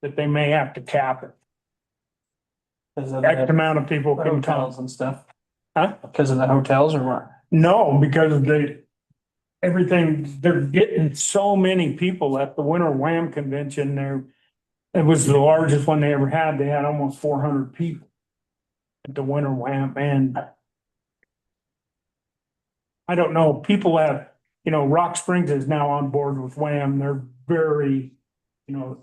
that they may have to cap it.
Because of
X
the
amount of people can
hotels
come.
and stuff.
Huh?
Because of the hotels or what?
No, because everything, they're getting so many people at the Winter Wham convention there. It was the largest one they ever had. They had almost 400 people at the Winter Wham, and I don't know, people have, you know, Rock Springs is now on board with Wham. They're very, you know,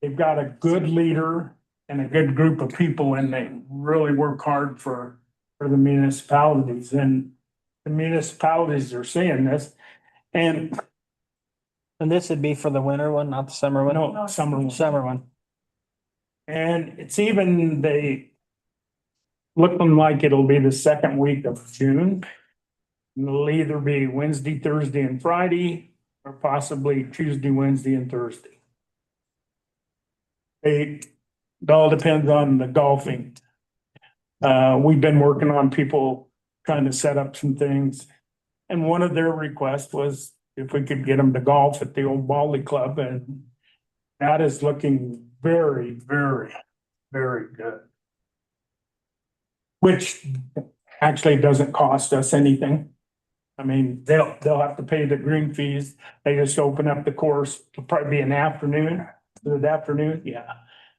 they've got a good leader and a good group of people, and they really work hard for the municipalities, and the municipalities are seeing this. And
this would be for the winter one, not the summer one?
no, summer.
Summer one.
And it's even, looking like it'll be the second week of June. It'll either be Wednesday, Thursday, and Friday, or possibly Tuesday, Wednesday, and Thursday. It all depends on the golfing. We've been working on people trying to set up some things. And one of their requests was if we could get them to golf at the old Bally Club, and that is looking very, very, very good. Which actually doesn't cost us anything. I mean, they'll have to pay the green fees. They just open up the course. It'll probably be an afternoon. Is it afternoon? Yeah.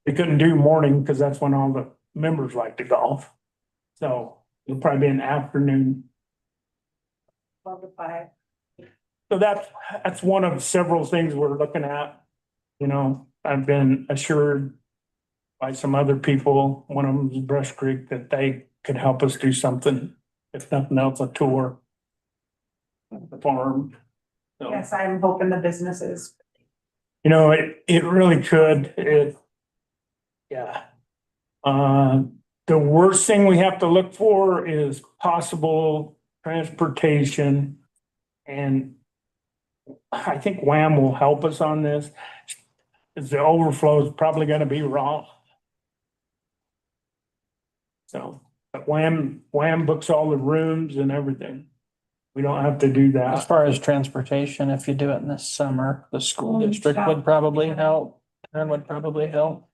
They couldn't do morning because that's when all the members like to golf. So it'll probably be an afternoon.
12 to 5.
So that's one of several things we're looking at. You know, I've been assured by some other people, one of them is Brush Creek, that they could help us do something, if nothing else, a tour. of the farm. So,
Yes, I'm hoping the businesses.
you know, it really could, yeah. The worst thing we have to look for is possible transportation. And I think Wham will help us on this. Is the overflow is probably gonna be raw. So, but Wham books all the rooms and everything. We don't have to do
As
that.
far as transportation, if you do it in the summer, the school district would probably help. And would probably help.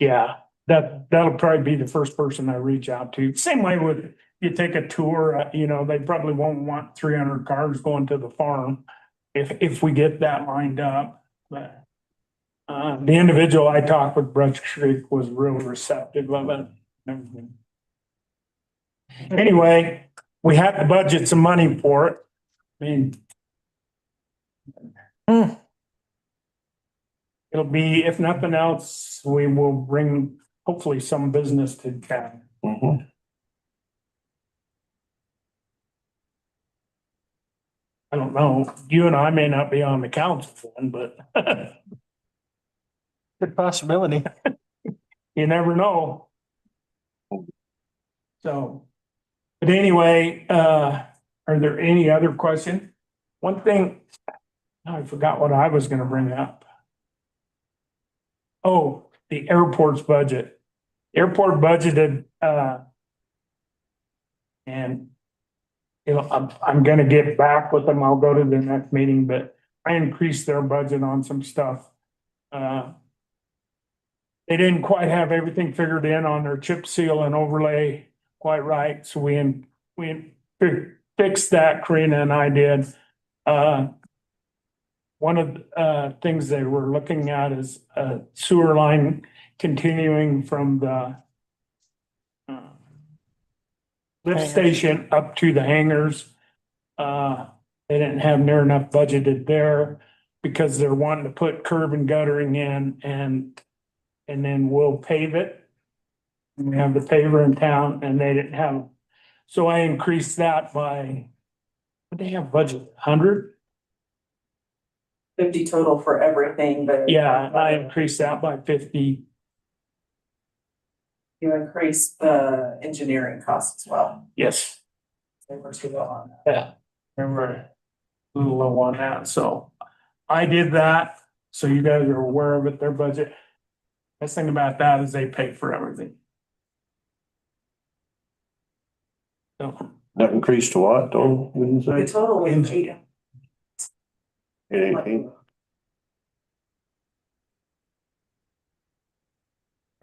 Yeah, that'll probably be the first person I reach out to. Same way with, you take a tour, you know, they probably won't want 300 cars going to the farm if we get that lined up, but the individual I talked with, Brush Creek, was real receptive of it. and everything. Anyway, we had to budget some money for it. I mean, it'll be, if nothing else, we will bring hopefully some business to town.
Mhm.
I don't know, you and I may not be on the council then, but
Good possibility.
you never know. So, but anyway, are there any other questions? One thing, I forgot what I was gonna bring up. Oh, the airport's budget. Airport budgeted, and you know, I'm gonna get back with them. I'll go to the next meeting, but I increased their budget on some stuff. They didn't quite have everything figured in on their chip seal and overlay quite right, so we fixed that, Karina and I did. One of the things they were looking at is a sewer line continuing from the lift
Hangars.
station up to the hangars. They didn't have near enough budgeted there because they're wanting to put curb and guttering in and then we'll pave it. We have the paver in town and they didn't have, so I increased that by, what do they have budget, 100?
50 total for everything, but.
Yeah, I increased that by 50.
You increased the engineering costs as well.
Yes.
They were too low on that.
Yeah. Remember, a little low on that, so I did that, so you guys are aware of it, their budget. Best thing about that is they pay for everything. So,
That increased to what, total? Didn't
The
say?
total was 8.
18.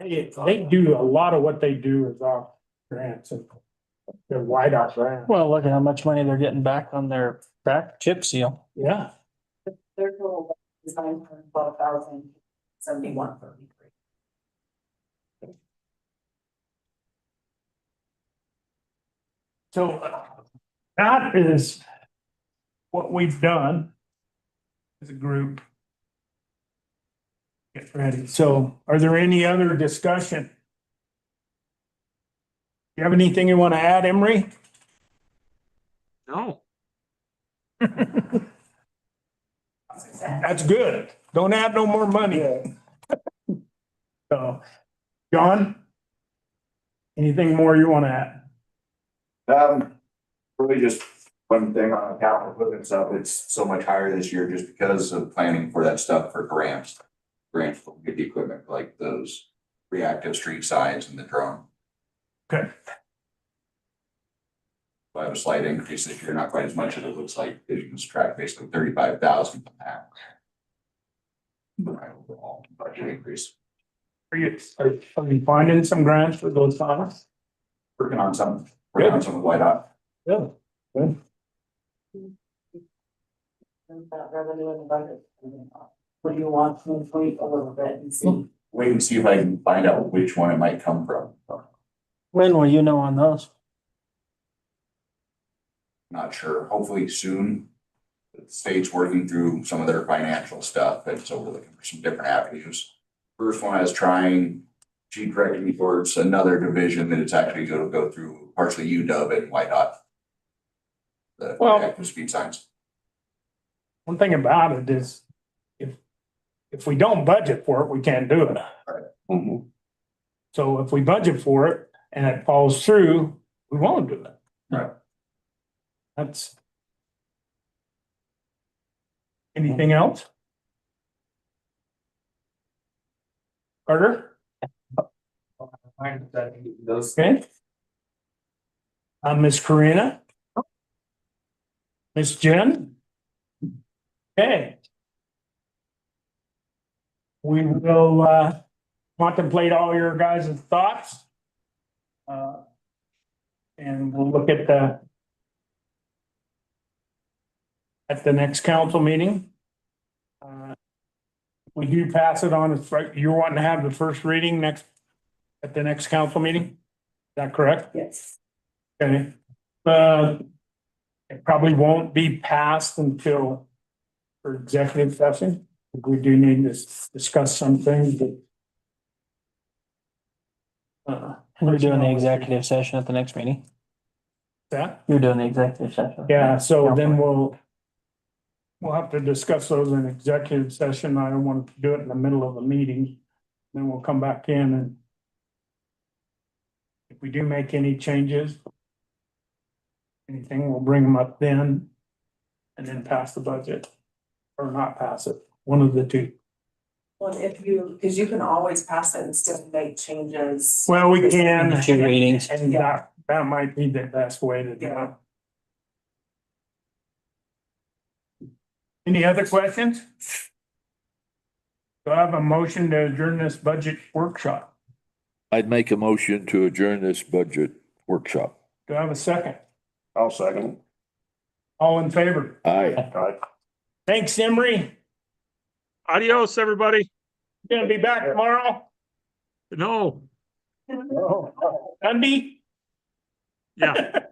they do, a lot of what they do is off grants and they're wide out grants.
Well, look at how much money they're getting back on their back chip seal.
Yeah,
Their total is 912,071.33.
so that is what we've done as a group. Get ready. So are there any other discussion? You have anything you want to add, Emery?
No.
That's good. Don't add no more money. So, John? Anything more you want to add?
Really just one thing on the capital equipment stuff, it's so much higher this year just because of planning for that stuff for grants. Grants will get the equipment like those reactive street signs and the drone.
Okay.
I have a slight increase this year, not quite as much as it looks like, because you can subtract basically 35,000 from that. But my overall budget increase,
Are you finding some grants for those funds?
working on some with White Hot.
Yeah. Good.
That revenue in the budget. What do you want to wait a little bit and see?
Wait and see if I can find out which one it might come from.
When will you know on those?
Not sure, hopefully soon. The state's working through some of their financial stuff, and so we're looking for some different avenues. First one I was trying, she directed me towards another division that it's actually gonna go through partially UW and White Hot. The
Well-
active speed signs.
One thing about it is if we don't budget for it, we can't do it.
Mhm.
So if we budget for it and it falls through, we won't do it.
Right.
That's. Anything else? Carter?
Those
Okay. Miss Karina? Miss Jen? Okay. We will, contemplate all your guys' thoughts. And we'll look at the next council meeting. We do pass it on, it's right, you're wanting to have the first reading at the next council meeting? Is that correct?
Yes.
Okay. It probably won't be passed until for executive session. We do need to discuss some things that.
We're doing the executive session at the next meeting.
That,
You're doing the executive session.
yeah, so then we'll have to discuss those in executive session. I don't want to do it in the middle of a meeting. Then we'll come back in and if we do make any changes, anything, we'll bring them up then and then pass the budget or not pass it, one of the two.
Well, because you can always pass it and still make changes.
Well, we can.
Two readings.
And that might be the best way to do it. Any other questions? Do I have a motion to adjourn this budget workshop?
I'd make a motion to adjourn this budget workshop.
Do I have a second?
I'll second.
All in favor?
Aye.
All right.
Thanks, Emery.
Adios, everybody.
Gonna be back tomorrow?
No,
Sunday?
yeah.